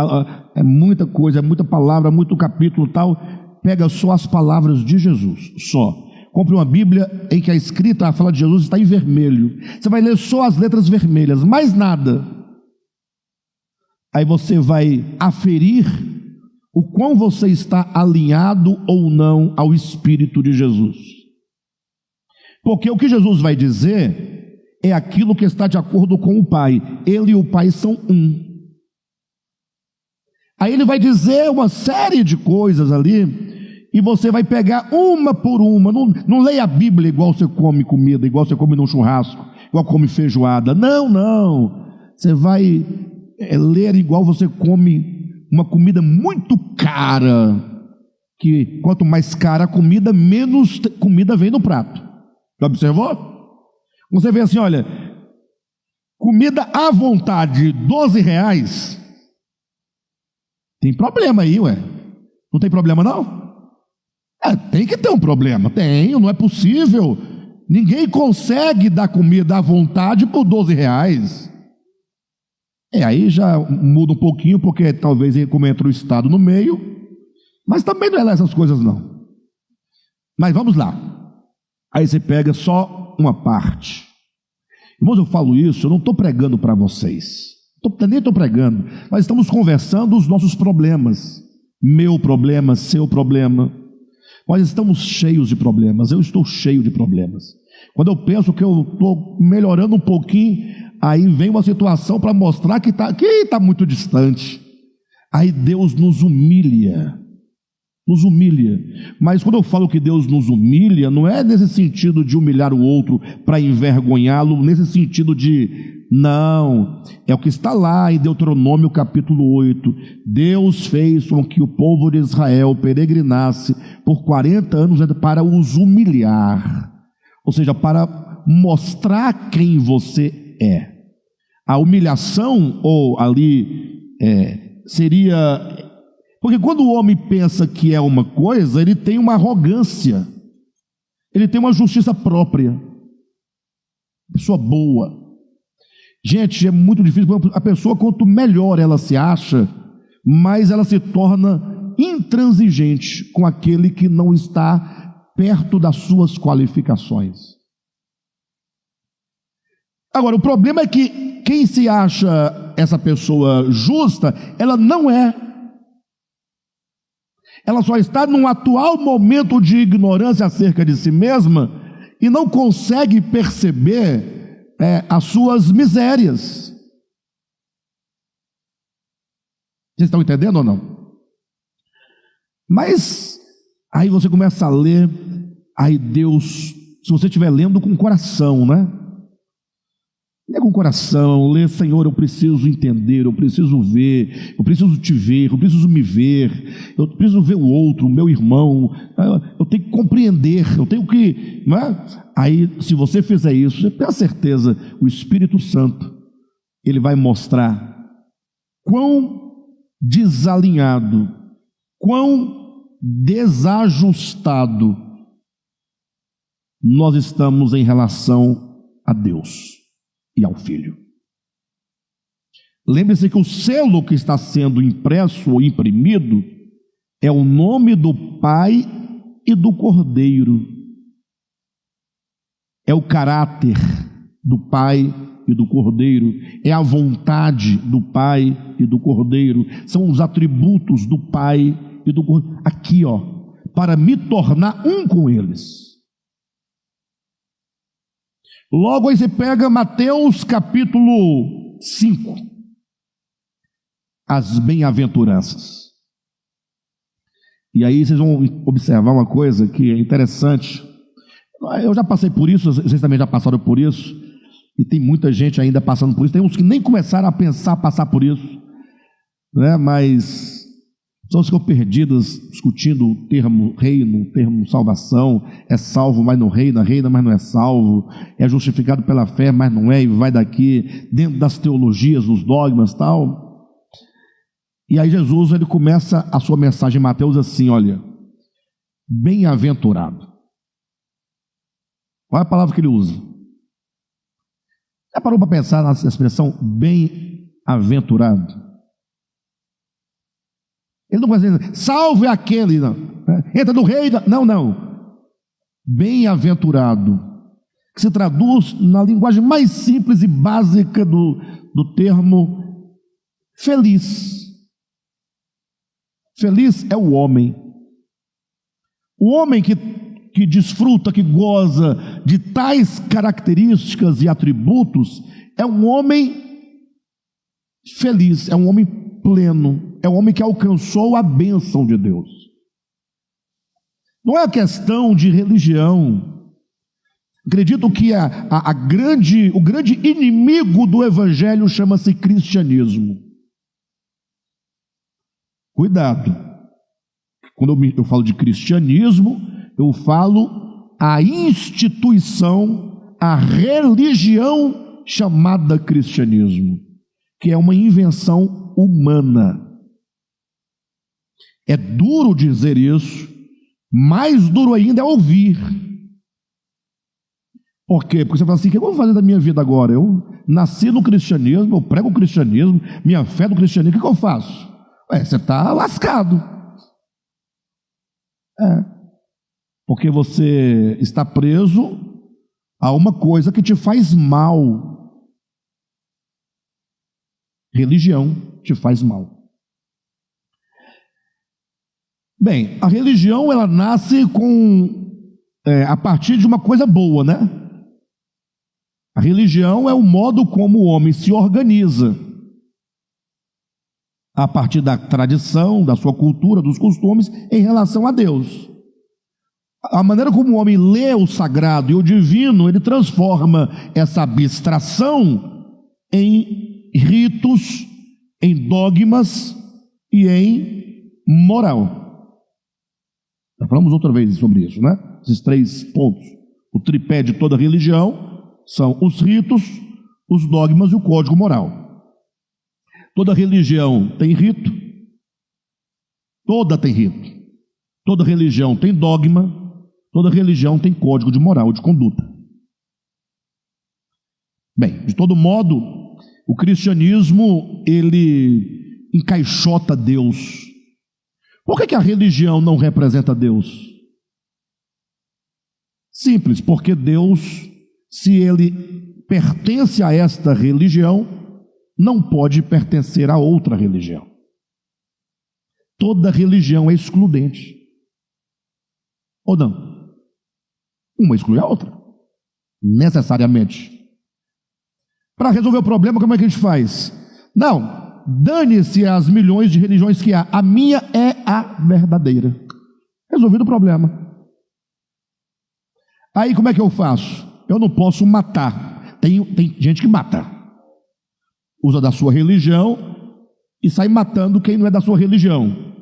é muita coisa, é muita palavra, muito capítulo e tal. Pega só as palavras de Jesus, só. Compre uma Bíblia em que a escrita, a fala de Jesus está em vermelho. Você vai ler só as letras vermelhas, mais nada. Aí você vai aferir o quão você está alinhado ou não ao Espírito de Jesus. Porque o que Jesus vai dizer é aquilo que está de acordo com o Pai. Ele e o Pai são um. Aí ele vai dizer uma série de coisas ali, e você vai pegar uma por uma. Não leia a Bíblia igual você come comida, igual você come num churrasco, igual come feijoada. Não. Você vai ler igual você come uma comida muito cara, que quanto mais cara a comida, menos comida vem no prato. Já observou? Você vê assim, olha, comida à vontade, R$12. Tem problema aí, ué. Não tem problema não? Tem que ter um problema. Tem, não é possível. Ninguém consegue dar comida à vontade por R$12. Aí já muda um pouquinho, porque talvez como entra o Estado no meio, mas também não é lá essas coisas não. Mas vamos lá. Aí você pega só uma parte. Irmãos, eu falo isso, eu não estou pregando para vocês. Nem estou pregando. Nós estamos conversando os nossos problemas. Meu problema, seu problema. Nós estamos cheios de problemas. Eu estou cheio de problemas. Quando eu penso que eu estou melhorando um pouquinho, aí vem uma situação para mostrar que está muito distante. Aí Deus nos humilha. Nos humilha. Mas quando eu falo que Deus nos humilha, não é nesse sentido de humilhar o outro para envergonhá-lo, nesse sentido de... Não, é o que está lá em Deuteronômio capítulo 8. Deus fez com que o povo de Israel peregrinasse por 40 anos para os humilhar, ou seja, para mostrar quem você é. A humilhação, ou ali, seria... Porque quando o homem pensa que é uma coisa, ele tem uma arrogância, ele tem uma justiça própria, pessoa boa. Gente, é muito difícil. A pessoa, quanto melhor ela se acha, mais ela se torna intransigente com aquele que não está perto das suas qualificações. Agora, o problema é que quem se acha essa pessoa justa, ela não é. Ela só está num atual momento de ignorância acerca de si mesma e não consegue perceber as suas misérias. Vocês estão entendendo ou não? Mas aí você começa a ler, aí Deus, se você estiver lendo com o coração, né? Lê com o coração, lê, Senhor, eu preciso entender, eu preciso ver, eu preciso te ver, eu preciso me ver, eu preciso ver o outro, o meu irmão, eu tenho que compreender, eu tenho que... Não é? Aí, se você fizer isso, você tem a certeza, o Espírito Santo, ele vai mostrar quão desalinhado, quão desajustado nós estamos em relação a Deus e ao Filho. Lembre-se que o selo que está sendo impresso ou imprimido é o nome do Pai e do Cordeiro. É o caráter do Pai e do Cordeiro, é a vontade do Pai e do Cordeiro, são os atributos do Pai e do Cordeiro. Aqui, para me tornar um com eles. Logo aí você pega Mateus capítulo 5, as bem-aventuranças. E aí vocês vão observar uma coisa que é interessante. Eu já passei por isso, vocês também já passaram por isso, e tem muita gente ainda passando por isso. Tem uns que nem começaram a pensar passar por isso, né? Mas pessoas ficam perdidas discutindo o termo reino, o termo salvação. É salvo, mas não reina, reina, mas não é salvo. É justificado pela fé, mas não é, e vai daqui, dentro das teologias, dos dogmas e tal. E aí Jesus, ele começa a sua mensagem em Mateus assim, olha, bem-aventurado. Qual é a palavra que ele usa? Já parou para pensar na expressão bem-aventurado? Ele não vai dizer, salve aquele, não. Entra no reino, não. Bem-aventurado, que se traduz na linguagem mais simples e básica do termo feliz. Feliz é o homem que desfruta, que goza de tais características e atributos é um homem feliz, é um homem pleno, é um homem que alcançou a bênção de Deus. Não é questão de religião. Acredito que o grande inimigo do evangelho chama-se cristianismo. Cuidado. Quando eu falo de cristianismo, eu falo a instituição, a religião chamada cristianismo, que é uma invenção humana. É duro dizer isso, mais duro ainda é ouvir. Por quê? Porque você fala assim: o que eu vou fazer da minha vida agora? Eu nasci no cristianismo, eu prego o cristianismo, minha fé é do cristianismo, o que eu faço? Você está lascado. Porque você está preso a uma coisa que te faz mal. Religião te faz mal. Bem, a religião ela nasce a partir de uma coisa boa, né? A religião é o modo como o homem se organiza a partir da tradição, da sua cultura, dos costumes em relação a Deus. A maneira como o homem lê o sagrado e o divino, ele transforma essa abstração em ritos, em dogmas e em moral. Já falamos outra vez sobre isso, né? Esses 3 pontos. O tripé de toda religião são os ritos, os dogmas e o código moral. Toda religião tem rito, toda tem rito. Toda religião tem dogma, toda religião tem código de moral, de conduta. Bem, de todo modo, o cristianismo, ele encaixota Deus. Por que a religião não representa Deus? Simples, porque Deus, se ele pertence a esta religião, não pode pertencer a outra religião. Toda religião é excludente. Ou não? Uma exclui a outra, necessariamente. Para resolver o problema, como é que a gente faz? Não, dane-se as milhões de religiões que há. A minha é a verdadeira. Resolvido o problema. Aí como é que eu faço? Eu não posso matar. Tem gente que mata. Usa da sua religião e sai matando quem não é da sua religião.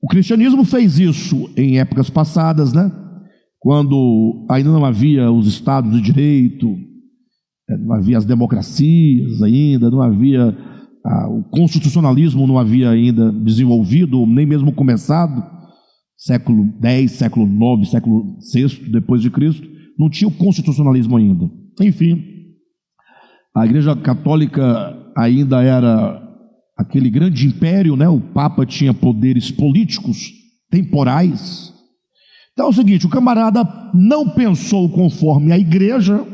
O cristianismo fez isso em épocas passadas, né? Quando ainda não havia os estados de direito, não havia as democracias ainda, não havia o constitucionalismo, não havia ainda desenvolvido, nem mesmo começado, século X, século IX, século VI depois de Cristo, não tinha o constitucionalismo ainda. Enfim, a Igreja Católica ainda era aquele grande império, né? O Papa tinha poderes políticos, temporais. Então é o seguinte, o camarada não pensou conforme a igreja,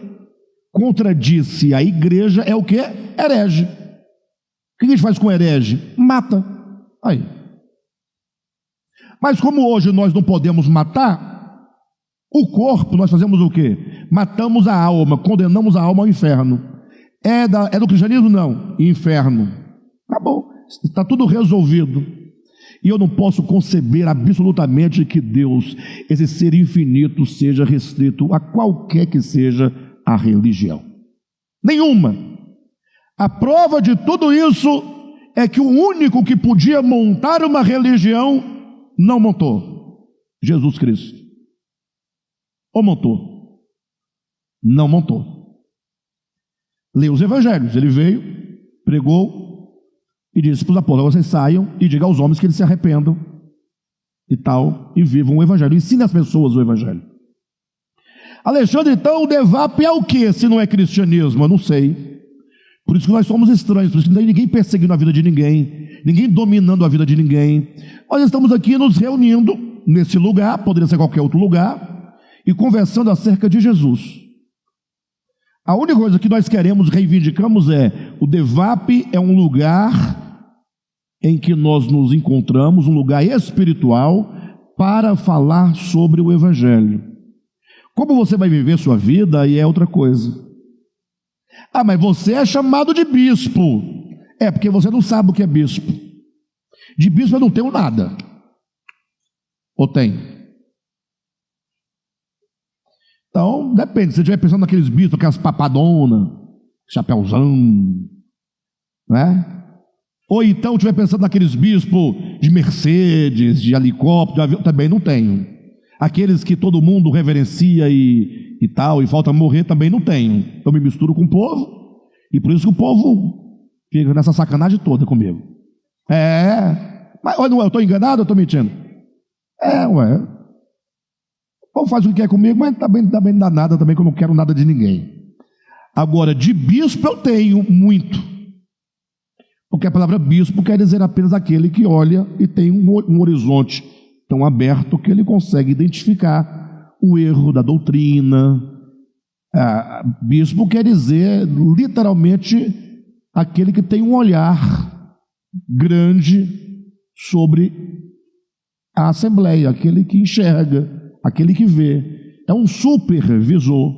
contradisse a igreja, é o que? Herege. O que a gente faz com herege? Mata. Aí. Mas como hoje nós não podemos matar, o corpo, nós fazemos o quê? Matamos a alma, condenamos a alma ao inferno. É do cristianismo? Não. Inferno. Acabou. Está tudo resolvido. E eu não posso conceber absolutamente que Deus, esse ser infinito, seja restrito a qualquer que seja a religião. Nenhuma. A prova de tudo isso é que o único que podia montar uma religião não montou. Jesus Cristo. Ou montou? Não montou. Lê os evangelhos. Ele veio, pregou e disse para os apóstolos: vocês saiam e digam aos homens que eles se arrependam e tal, e vivam o evangelho. Ensine as pessoas o evangelho. Alexandre, então o DEVAP é o que se não é cristianismo? Eu não sei. Por isso que nós somos estranhos, por isso que não tem ninguém perseguindo a vida de ninguém, ninguém dominando a vida de ninguém. Nós estamos aqui nos reunindo nesse lugar, poderia ser qualquer outro lugar, e conversando acerca de Jesus. A única coisa que nós queremos, reivindicamos o DEVAP é um lugar em que nós nos encontramos, um lugar espiritual para falar sobre o evangelho. Como você vai viver sua vida aí é outra coisa. Ah, mas você é chamado de bispo. É, porque você não sabe o que é bispo. De bispo eu não tenho nada. Ou tem? Então, depende. Se você estiver pensando naqueles bispos, aquelas papadonas, chapéuzão, né? Ou então estiver pensando naqueles bispos de Mercedes, de helicóptero, de avião, também não tenho. Aqueles que todo mundo reverencia e tal, e falta morrer, também não tenho. Então me misturo com o povo, e por isso que o povo fica nessa sacanagem toda comigo. Mas eu estou enganado ou estou mentindo? O povo faz o que quer comigo, mas também não dá nada também, que eu não quero nada de ninguém. Agora, de bispo eu tenho muito. Porque a palavra bispo quer dizer apenas aquele que olha e tem um horizonte tão aberto que ele consegue identificar o erro da doutrina. Bispo quer dizer literalmente aquele que tem um olhar grande sobre a assembleia, aquele que enxerga, aquele que vê. É um supervisor.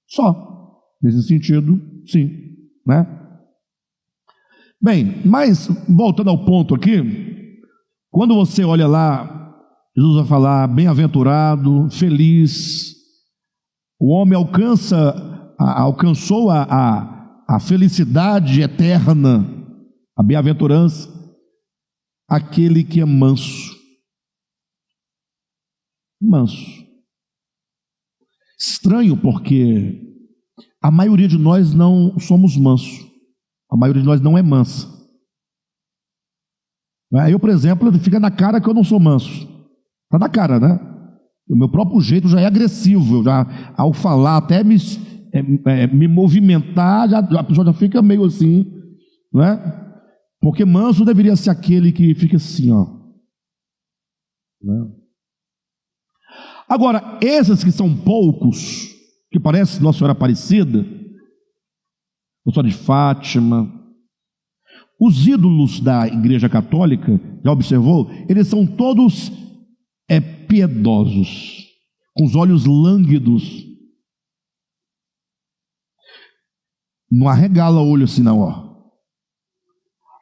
Só. Nesse sentido, sim, né? Bem, mas voltando ao ponto aqui, quando você olha lá, Jesus vai falar: bem-aventurado, feliz, o homem alcançou a felicidade eterna, a bem-aventurança, aquele que é manso. Manso. Estranho, porque a maioria de nós não somos mansos. A maioria de nós não é mansa. Eu, por exemplo, fica na cara que eu não sou manso. Está na cara, né? O meu próprio jeito já é agressivo. Já, ao falar, até me movimentar, a pessoa já fica meio assim, né? Porque manso deveria ser aquele que fica assim, ó. Né? Agora, esses que são poucos, que parecem Nossa Senhora Aparecida, Nossa Senhora de Fátima, os ídolos da Igreja Católica, já observou? Eles são todos piedosos, com os olhos lânguidos. Não arregala o olho assim não, ó.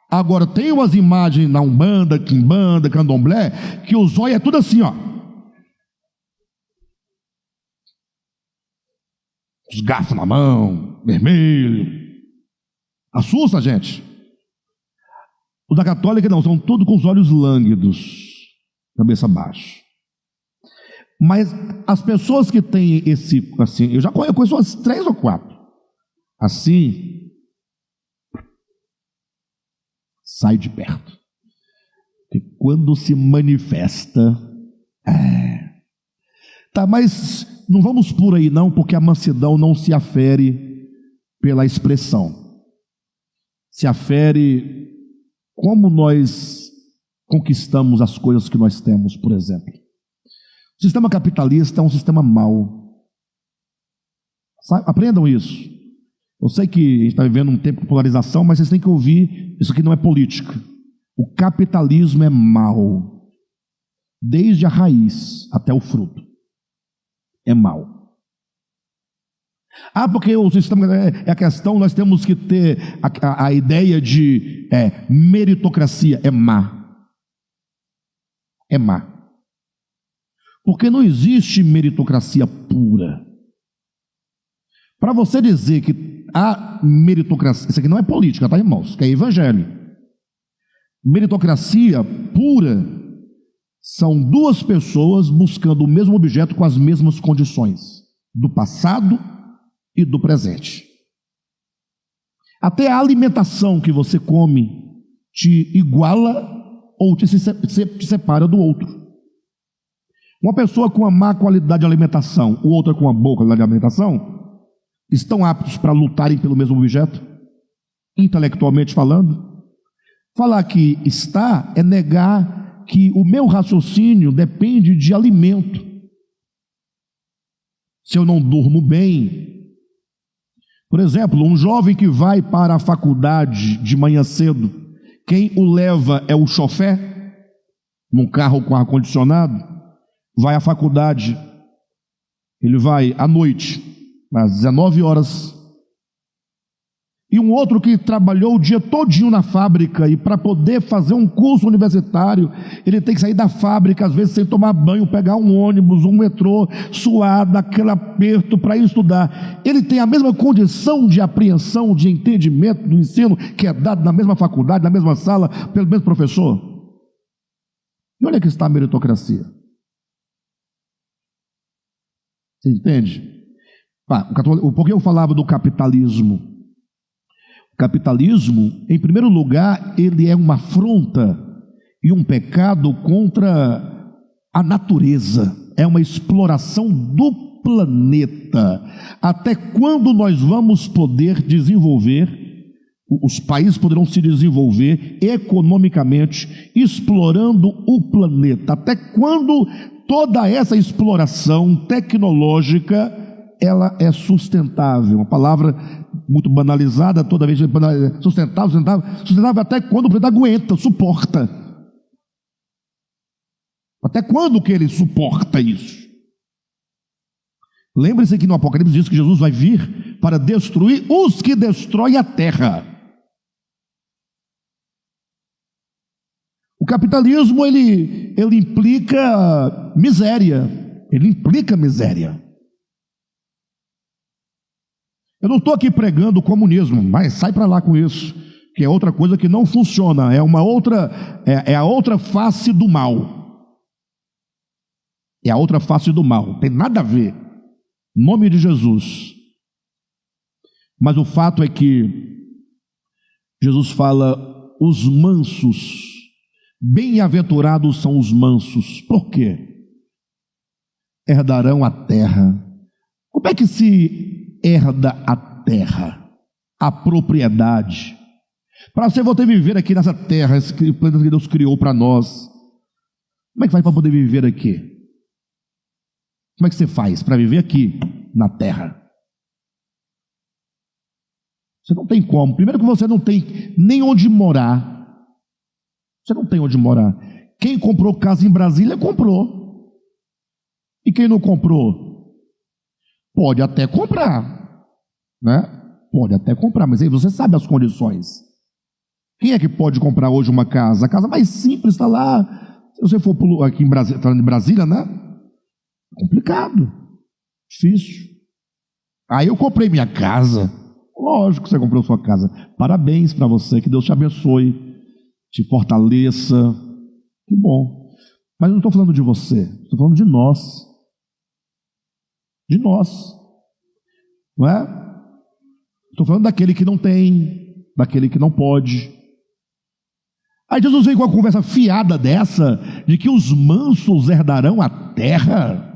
Agora, tem umas imagens na Umbanda, Quimbanda, Candomblé, que os olhos é tudo assim, ó. Os garfos na mão, vermelho. Assusta a gente. Os da Católica não, são todos com os olhos lânguidos, cabeça baixa. Mas as pessoas que têm esse, assim, eu já conheço umas 3 ou 4. Assim, sai de perto. Porque quando se manifesta, tá, mas não vamos por aí não, porque a mansidão não se afere pela expressão. Se afere como nós conquistamos as coisas que nós temos, por exemplo. O sistema capitalista é um sistema mau. Aprendam isso. Eu sei que a gente está vivendo um tempo de polarização, mas vocês têm que ouvir, isso aqui não é política. O capitalismo é mau, desde a raiz até o fruto. É mau. Porque o sistema é a questão, nós temos que ter a ideia de meritocracia. É má. É má. Porque não existe meritocracia pura. Para você dizer que a meritocracia, isso aqui não é política, tá, irmãos? Isso aqui é evangelho. Meritocracia pura são 2 pessoas buscando o mesmo objeto com as mesmas condições, do passado e do presente. Até a alimentação que você come te iguala ou te separa do outro. Uma pessoa com uma má qualidade de alimentação, ou outra com uma boa qualidade de alimentação, estão aptos para lutarem pelo mesmo objeto? Intelectualmente falando? Falar que está é negar que o meu raciocínio depende de alimento. Se eu não durmo bem, por exemplo, um jovem que vai para a faculdade de manhã cedo, quem o leva é o chofé, num carro com ar-condicionado, vai à faculdade, ele vai à noite, às 19 horas. E um outro que trabalhou o dia todinho na fábrica, e para poder fazer um curso universitário, ele tem que sair da fábrica, às vezes sem tomar banho, pegar um ônibus, um metrô, suado, aquele aperto para ir estudar. Ele tem a mesma condição de apreensão, de entendimento do ensino que é dado na mesma faculdade, na mesma sala, pelo mesmo professor? E onde é que está a meritocracia? Você entende? Por que eu falava do capitalismo? O capitalismo, em primeiro lugar, ele é uma afronta e um pecado contra a natureza. É uma exploração do planeta. Até quando nós vamos poder desenvolver, os países poderão se desenvolver economicamente, explorando o planeta? Até quando toda essa exploração tecnológica, ela é sustentável? Uma palavra muito banalizada, toda vez sustentável até quando o planeta aguenta, suporta. Até quando que ele suporta isso? Lembre-se que no Apocalipse diz que Jesus vai vir para destruir os que destroem a terra. O capitalismo, ele implica miséria. Ele implica miséria. Eu não estou aqui pregando o comunismo, mas sai para lá com isso, que é outra coisa que não funciona, é a outra face do mal. É a outra face do mal, não tem nada a ver. Em nome de Jesus. Mas o fato é que Jesus fala, os mansos, bem-aventurados são os mansos. Por quê? Herdarão a terra. Como é que se herda a terra, a propriedade? Para você poder viver aqui nessa terra, esse planeta que Deus criou para nós, como é que faz para poder viver aqui? Como é que você faz para viver aqui na terra? Você não tem como. Primeiro que você não tem nem onde morar. Você não tem onde morar. Quem comprou casa em Brasília, comprou. E quem não comprou? Pode até comprar, né? Pode até comprar, mas aí você sabe as condições. Quem é que pode comprar hoje uma casa? A casa mais simples está lá. Se você for aqui em Brasília, falando em Brasília, né? Complicado, difícil. Aí eu comprei minha casa. Lógico que você comprou sua casa. Parabéns para você, que Deus te abençoe, te fortaleça. Que bom. Mas eu não estou falando de você, estou falando de nós. De nós, não é? Estou falando daquele que não tem, daquele que não pode. Aí Jesus vem com uma conversa fiada dessa, de que os mansos herdarão a terra.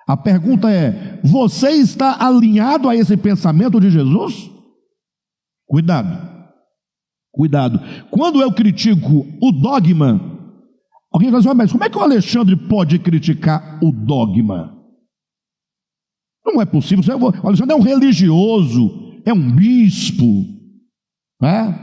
A pergunta é, você está alinhado a esse pensamento de Jesus? Cuidado, cuidado. Quando eu critico o dogma, alguém vai dizer, mas como é que o Alexandre pode criticar o dogma? Não é possível. O Alexandre é um religioso, é um bispo, né?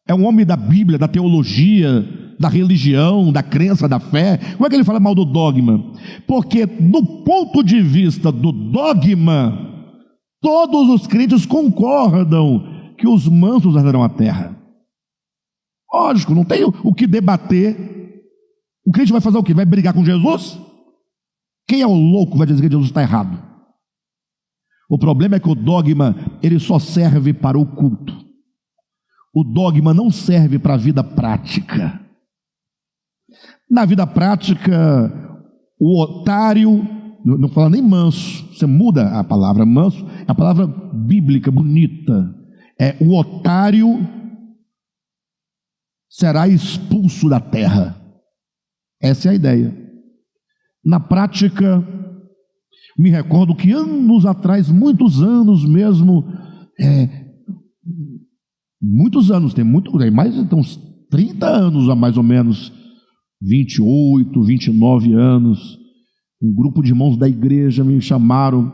É um homem da Bíblia, da teologia, da religião, da crença, da fé. Como é que ele fala mal do dogma? Porque do ponto de vista do dogma, todos os crentes concordam que os mansos herdarão a terra. Lógico, não tem o que debater. O crente vai fazer o quê? Vai brigar com Jesus? Quem é o louco que vai dizer que Jesus está errado? O problema é que o dogma, ele só serve para o culto. O dogma não serve para a vida prática. Na vida prática, o otário, não fala nem manso, você muda a palavra manso, é a palavra bíblica, bonita. O otário será expulso da terra. Essa é a ideia. Na prática, me recordo que anos atrás, muitos anos mesmo, muitos anos, tem mais de uns 30 anos a mais ou menos, 28, 29 anos, um grupo de irmãos da igreja me chamaram,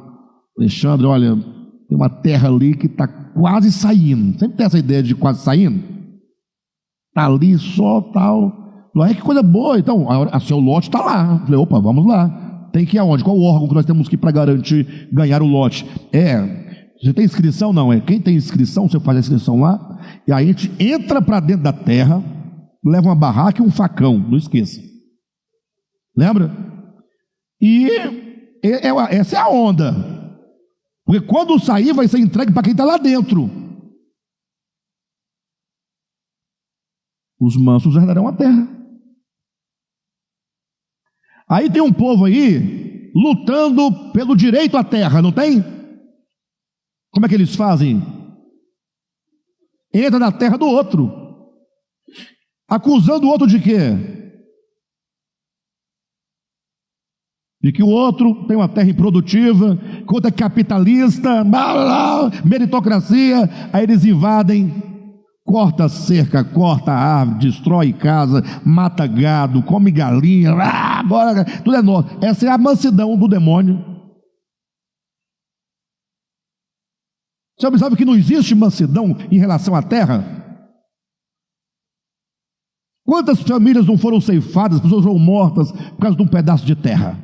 Alexandre, olha, tem uma terra ali que está quase saindo, sempre tem essa ideia de quase saindo, está ali só tal, que coisa boa, então, a seu lote está lá, falei, opa, vamos lá. tem que ir aonde? Qual o órgão que nós temos que ir para garantir ganhar o lote? Você tem inscrição? Não, quem tem inscrição, você faz a inscrição lá, e aí a gente entra para dentro da terra, leva uma barraca e um facão, não esqueça. Lembra? E essa é a onda. Porque quando sair, vai ser entregue para quem está lá dentro. Os mansos herdarão a terra. Aí tem um povo aí lutando pelo direito à terra, não tem? Como é que eles fazem? Entra na terra do outro, acusando o outro de quê? De que o outro tem uma terra improdutiva, que o outro é capitalista, meritocracia. Aí eles invadem, corta a cerca, corta a árvore, destrói casa, mata gado, come galinha, agora tudo é nosso. Essa é a mansidão do demônio. Você observa que não existe mansidão em relação à terra? Quantas famílias não foram ceifadas, as pessoas foram mortas por causa de um pedaço de terra?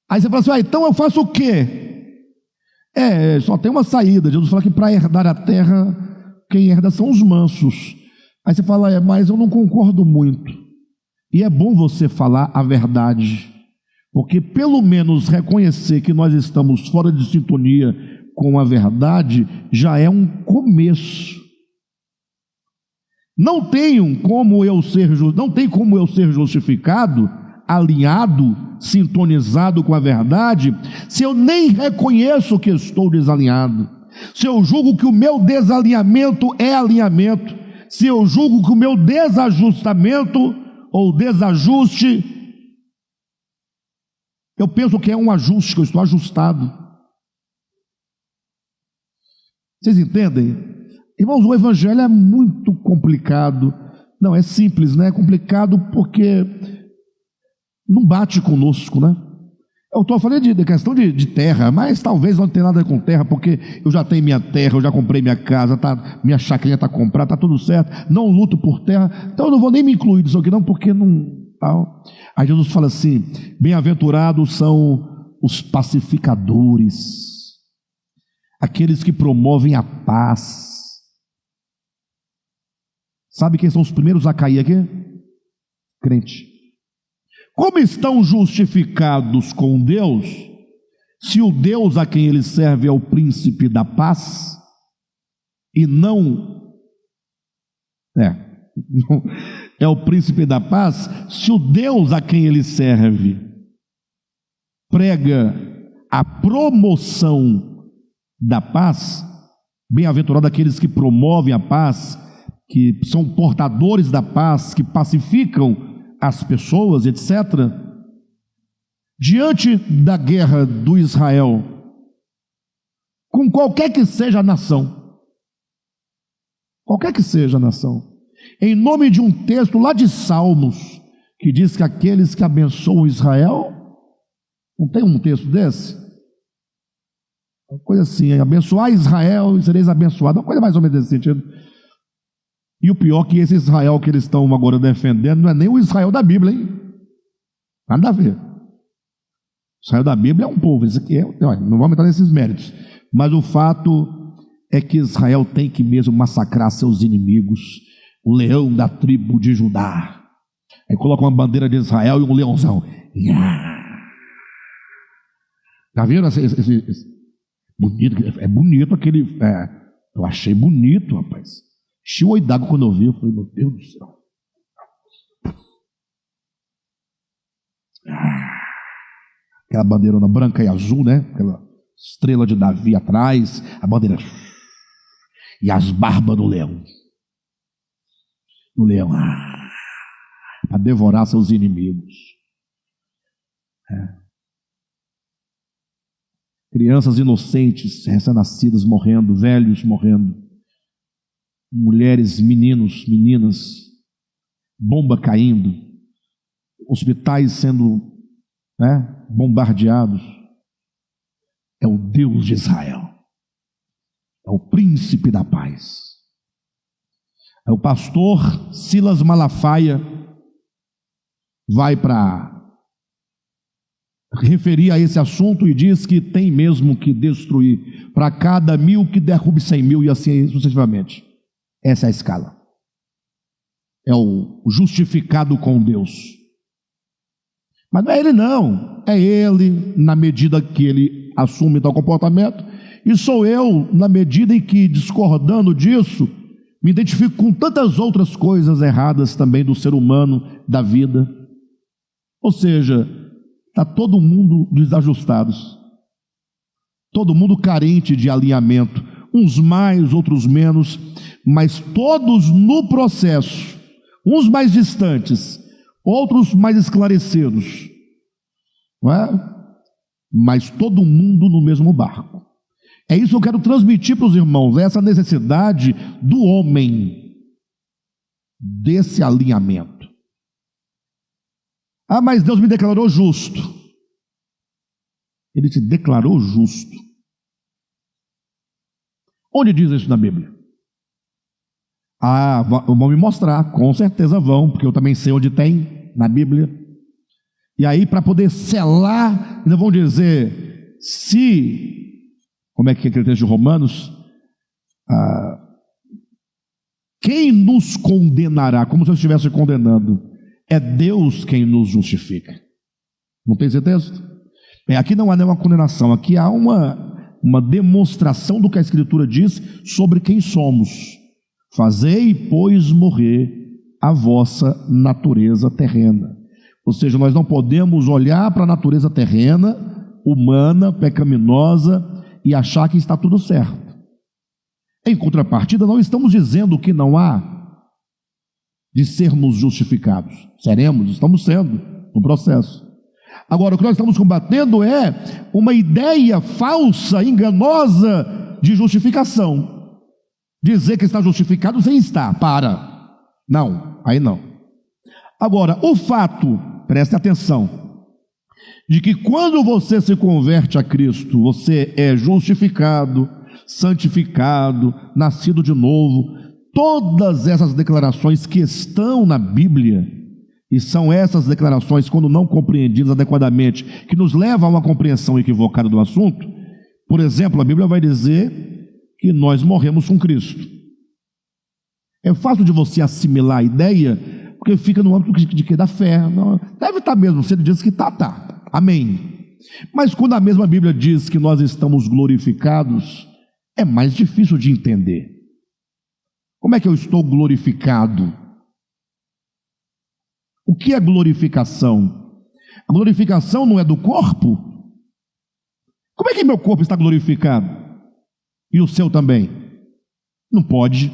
Aí você fala assim, então eu faço o quê? Só tem uma saída. Jesus fala que para herdar a terra, quem herda são os mansos. Aí você fala, mas eu não concordo muito. E é bom você falar a verdade, porque pelo menos reconhecer que nós estamos fora de sintonia com a verdade já é um começo. Não tem como eu ser justificado, alinhado, sintonizado com a verdade, se eu nem reconheço que estou desalinhado, se eu julgo que o meu desalinhamento é alinhamento, se eu julgo que o meu desajustamento ou desajuste, eu penso que é um ajuste, que eu estou ajustado. Vocês entendem? Irmãos, o evangelho é muito complicado. Não, é simples, né? É complicado porque não bate conosco, né? Eu estou falando de questão de terra, mas talvez não tenha nada a ver com terra, porque eu já tenho minha terra, eu já comprei minha casa, minha chacrinha está comprada, está tudo certo, não luto por terra, então eu não vou nem me incluir nisso aqui não, porque não... Tal. Aí Jesus fala assim, bem-aventurados são os pacificadores, aqueles que promovem a paz. Sabe quem são os primeiros a cair aqui? Crente. Como estão justificados com Deus, se o Deus a quem ele serve é o príncipe da paz, e não é o príncipe da paz, se o Deus a quem ele serve prega a promoção da paz, bem-aventurado aqueles que promovem a paz, que são portadores da paz, que pacificam as pessoas, etc. Diante da guerra do Israel, com qualquer que seja a nação, em nome de um texto lá de Salmos, que diz que aqueles que abençoam Israel, não tem um texto desse? Uma coisa assim, abençoar Israel e sereis abençoados, uma coisa mais ou menos desse sentido. E o pior é que esse Israel que eles estão agora defendendo não é nem o Israel da Bíblia, hein? Nada a ver. O Israel da Bíblia é um povo, isso aqui não vamos entrar nesses méritos, mas o fato é que Israel tem que mesmo massacrar seus inimigos, o leão da tribo de Judá. Aí coloca uma bandeira de Israel e um leãozão. Já viram esse bonito? É bonito aquele. Eu achei bonito, rapaz. Enchi o olho d'água quando eu vi. Eu falei, meu Deus do céu. Aquela bandeirona branca e azul, né? Aquela estrela de Davi atrás. A bandeira. E as barbas do leão. O leão, para devorar seus inimigos. Crianças inocentes, recém-nascidas morrendo, velhos morrendo, mulheres, meninos, meninas, bomba caindo, hospitais sendo bombardeados. É o Deus de Israel, é o príncipe da paz. É o pastor Silas Malafaia, vai para referir a esse assunto e diz que tem mesmo que destruir, para cada 1.000 que derrube 100.000 e assim sucessivamente. Essa é a escala. É o justificado com Deus. Mas não é ele não, é ele na medida que ele assume tal comportamento, e sou eu na medida em que, discordando disso, me identifico com tantas outras coisas erradas também do ser humano, da vida. Ou seja, está todo mundo desajustados, todo mundo carente de alinhamento, uns mais, outros menos, mas todos no processo, uns mais distantes, outros mais esclarecidos, não é? Mas todo mundo no mesmo barco. É isso que eu quero transmitir para os irmãos, essa necessidade do homem, desse alinhamento. Ah, mas Deus me declarou justo. Ele te declarou justo. Onde diz isso na Bíblia? Ah, vão me mostrar, com certeza vão, porque eu também sei onde tem na Bíblia. E aí, para poder selar, ainda vão dizer, como é que é aquele texto de Romanos? Quem nos condenará? Como se eu estivesse condenando. É Deus quem nos justifica. Não tem esse texto? Aqui não há nenhuma condenação, aqui há uma demonstração do que a Escritura diz sobre quem somos. Fazei, pois, morrer a vossa natureza terrena. Ou seja, nós não podemos olhar para a natureza terrena, humana, pecaminosa, e achar que está tudo certo. Em contrapartida, não estamos dizendo que não há de sermos justificados. Seremos, estamos sendo no processo. Agora, o que nós estamos combatendo é uma ideia falsa, enganosa de justificação. Dizer que está justificado sem estar. Não, aí não. Agora, o fato, preste atenção, de que quando você se converte a Cristo, você é justificado, santificado, nascido de novo. Todas essas declarações que estão na Bíblia, e são essas declarações, quando não compreendidas adequadamente, que nos levam a uma compreensão equivocada do assunto. Por exemplo, a Bíblia vai dizer que nós morremos com Cristo. É fácil de você assimilar a ideia, porque fica no âmbito de que da fé. Não, deve estar mesmo, se ele diz que está. Amém. Mas quando a mesma Bíblia diz que nós estamos glorificados, é mais difícil de entender. Como é que eu estou glorificado? O que é glorificação? A glorificação não é do corpo? Como é que meu corpo está glorificado? E o seu também? Não pode.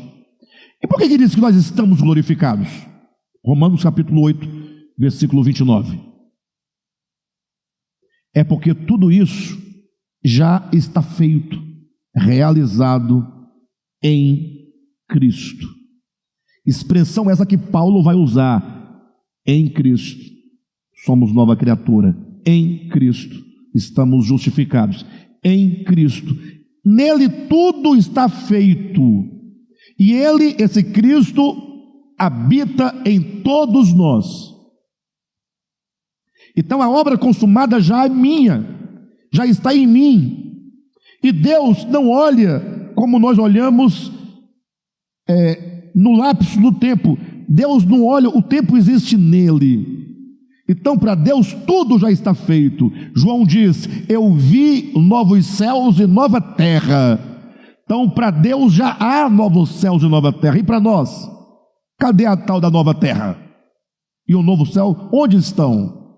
E por que diz que nós estamos glorificados? Romanos capítulo 8, versículo 29. É porque tudo isso já está feito, realizado em Cristo. Expressão essa que Paulo vai usar. Em Cristo somos nova criatura. Em Cristo estamos justificados. Em Cristo, nele tudo está feito. E ele, esse Cristo, habita em todos nós. Então a obra consumada já é minha, já está em mim. E Deus não olha como nós olhamos no lapso do tempo. Deus não olha, o tempo existe nele. Então para Deus tudo já está feito. João diz, eu vi novos céus e nova terra. Então para Deus já há novos céus e nova terra. E para nós? Cadê a tal da nova terra? E o novo céu, onde estão?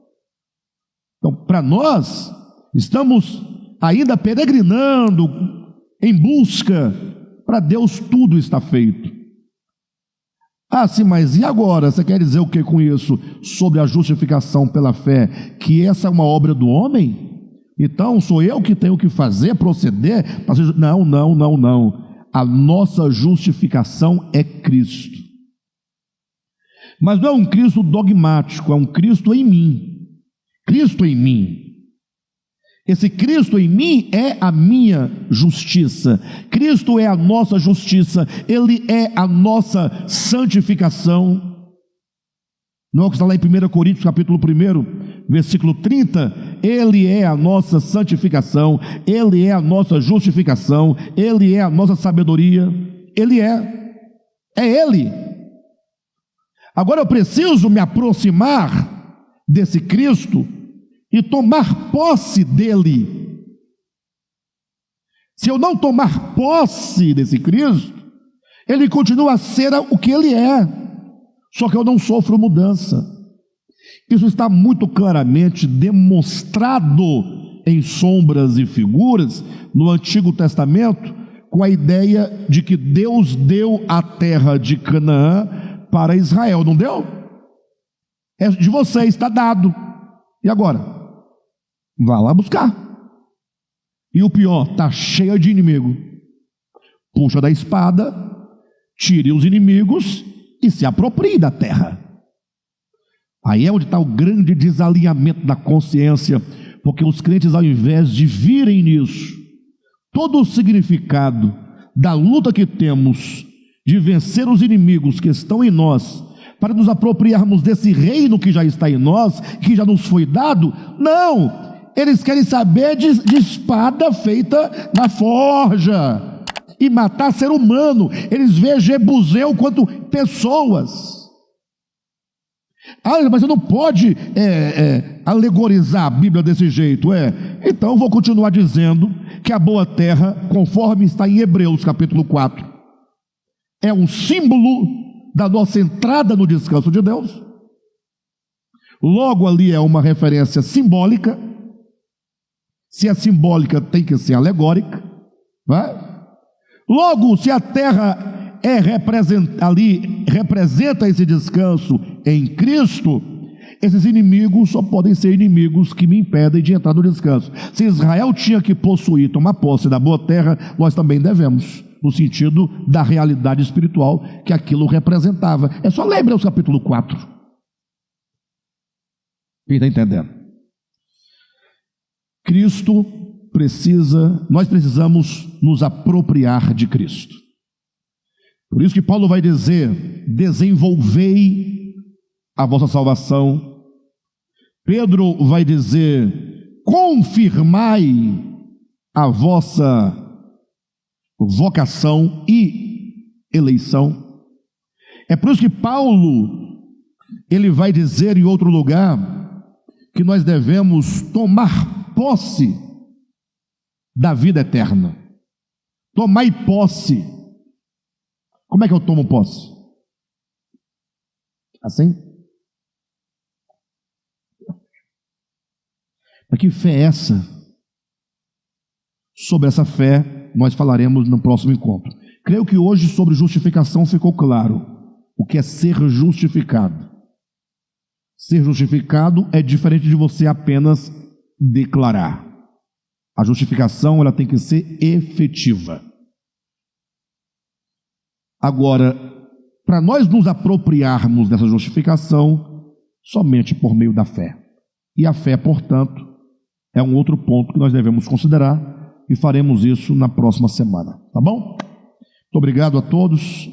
Então para nós, estamos ainda peregrinando em busca. Para Deus tudo está feito. Ah, sim, mas e agora? Você quer dizer o que com isso? Sobre a justificação pela fé, que essa é uma obra do homem? Então sou eu que tenho que fazer, proceder? Não. A nossa justificação é Cristo. Mas não é um Cristo dogmático, é um Cristo em mim. Cristo em mim. Esse Cristo em mim é a minha justiça. Cristo é a nossa justiça. Ele é a nossa santificação. Não é o que está lá em 1 Coríntios, capítulo 1, versículo 30? Ele é a nossa santificação, Ele é a nossa justificação, Ele é a nossa sabedoria, Ele é Ele. Agora eu preciso me aproximar desse Cristo e tomar posse dele. Se eu não tomar posse desse Cristo, ele continua a ser o que ele é, só que eu não sofro mudança. Isso está muito claramente demonstrado em sombras e figuras no Antigo Testamento, com a ideia de que Deus deu a terra de Canaã para Israel, não deu? É de vocês, está dado. E agora? Vá lá buscar. E o pior, está cheia de inimigo. Puxa da espada, tire os inimigos e se aproprie da terra. Aí é onde está o grande desalinhamento da consciência, porque os crentes, ao invés de virem nisso, todo o significado da luta que temos de vencer os inimigos que estão em nós, para nos apropriarmos desse reino que já está em nós, que já nos foi dado, não, eles querem saber de espada feita na forja, e matar ser humano. Eles veem Jebuseu quanto pessoas. Ah, mas você não pode alegorizar a Bíblia desse jeito. Então eu vou continuar dizendo que a boa terra, conforme está em Hebreus capítulo 4, é um símbolo da nossa entrada no descanso de Deus. Logo ali é uma referência simbólica. Se é simbólica, tem que ser alegórica, vai? Logo, se a terra representa esse descanso em Cristo, esses inimigos só podem ser inimigos que me impedem de entrar no descanso. Se Israel tinha que possuir, tomar posse da boa terra, nós também devemos, no sentido da realidade espiritual que aquilo representava. É só ler Hebreus capítulo 4. Quem está entendendo? Nós precisamos nos apropriar de Cristo. Por isso que Paulo vai dizer: desenvolvei a vossa salvação. Pedro vai dizer: confirmai a vossa vocação e eleição. É por isso que Paulo, ele vai dizer em outro lugar, que nós devemos tomar posse da vida eterna. Tomai posse. Como é que eu tomo posse? Assim? Mas que fé é essa? Sobre essa fé nós falaremos no próximo encontro. Creio que hoje sobre justificação ficou claro o que é ser justificado. Ser justificado é diferente de você apenas declarar. A justificação, ela tem que ser efetiva. Agora, para nós nos apropriarmos dessa justificação, somente por meio da fé. E a fé, portanto, é um outro ponto que nós devemos considerar, e faremos isso na próxima semana, tá bom? Muito obrigado a todos.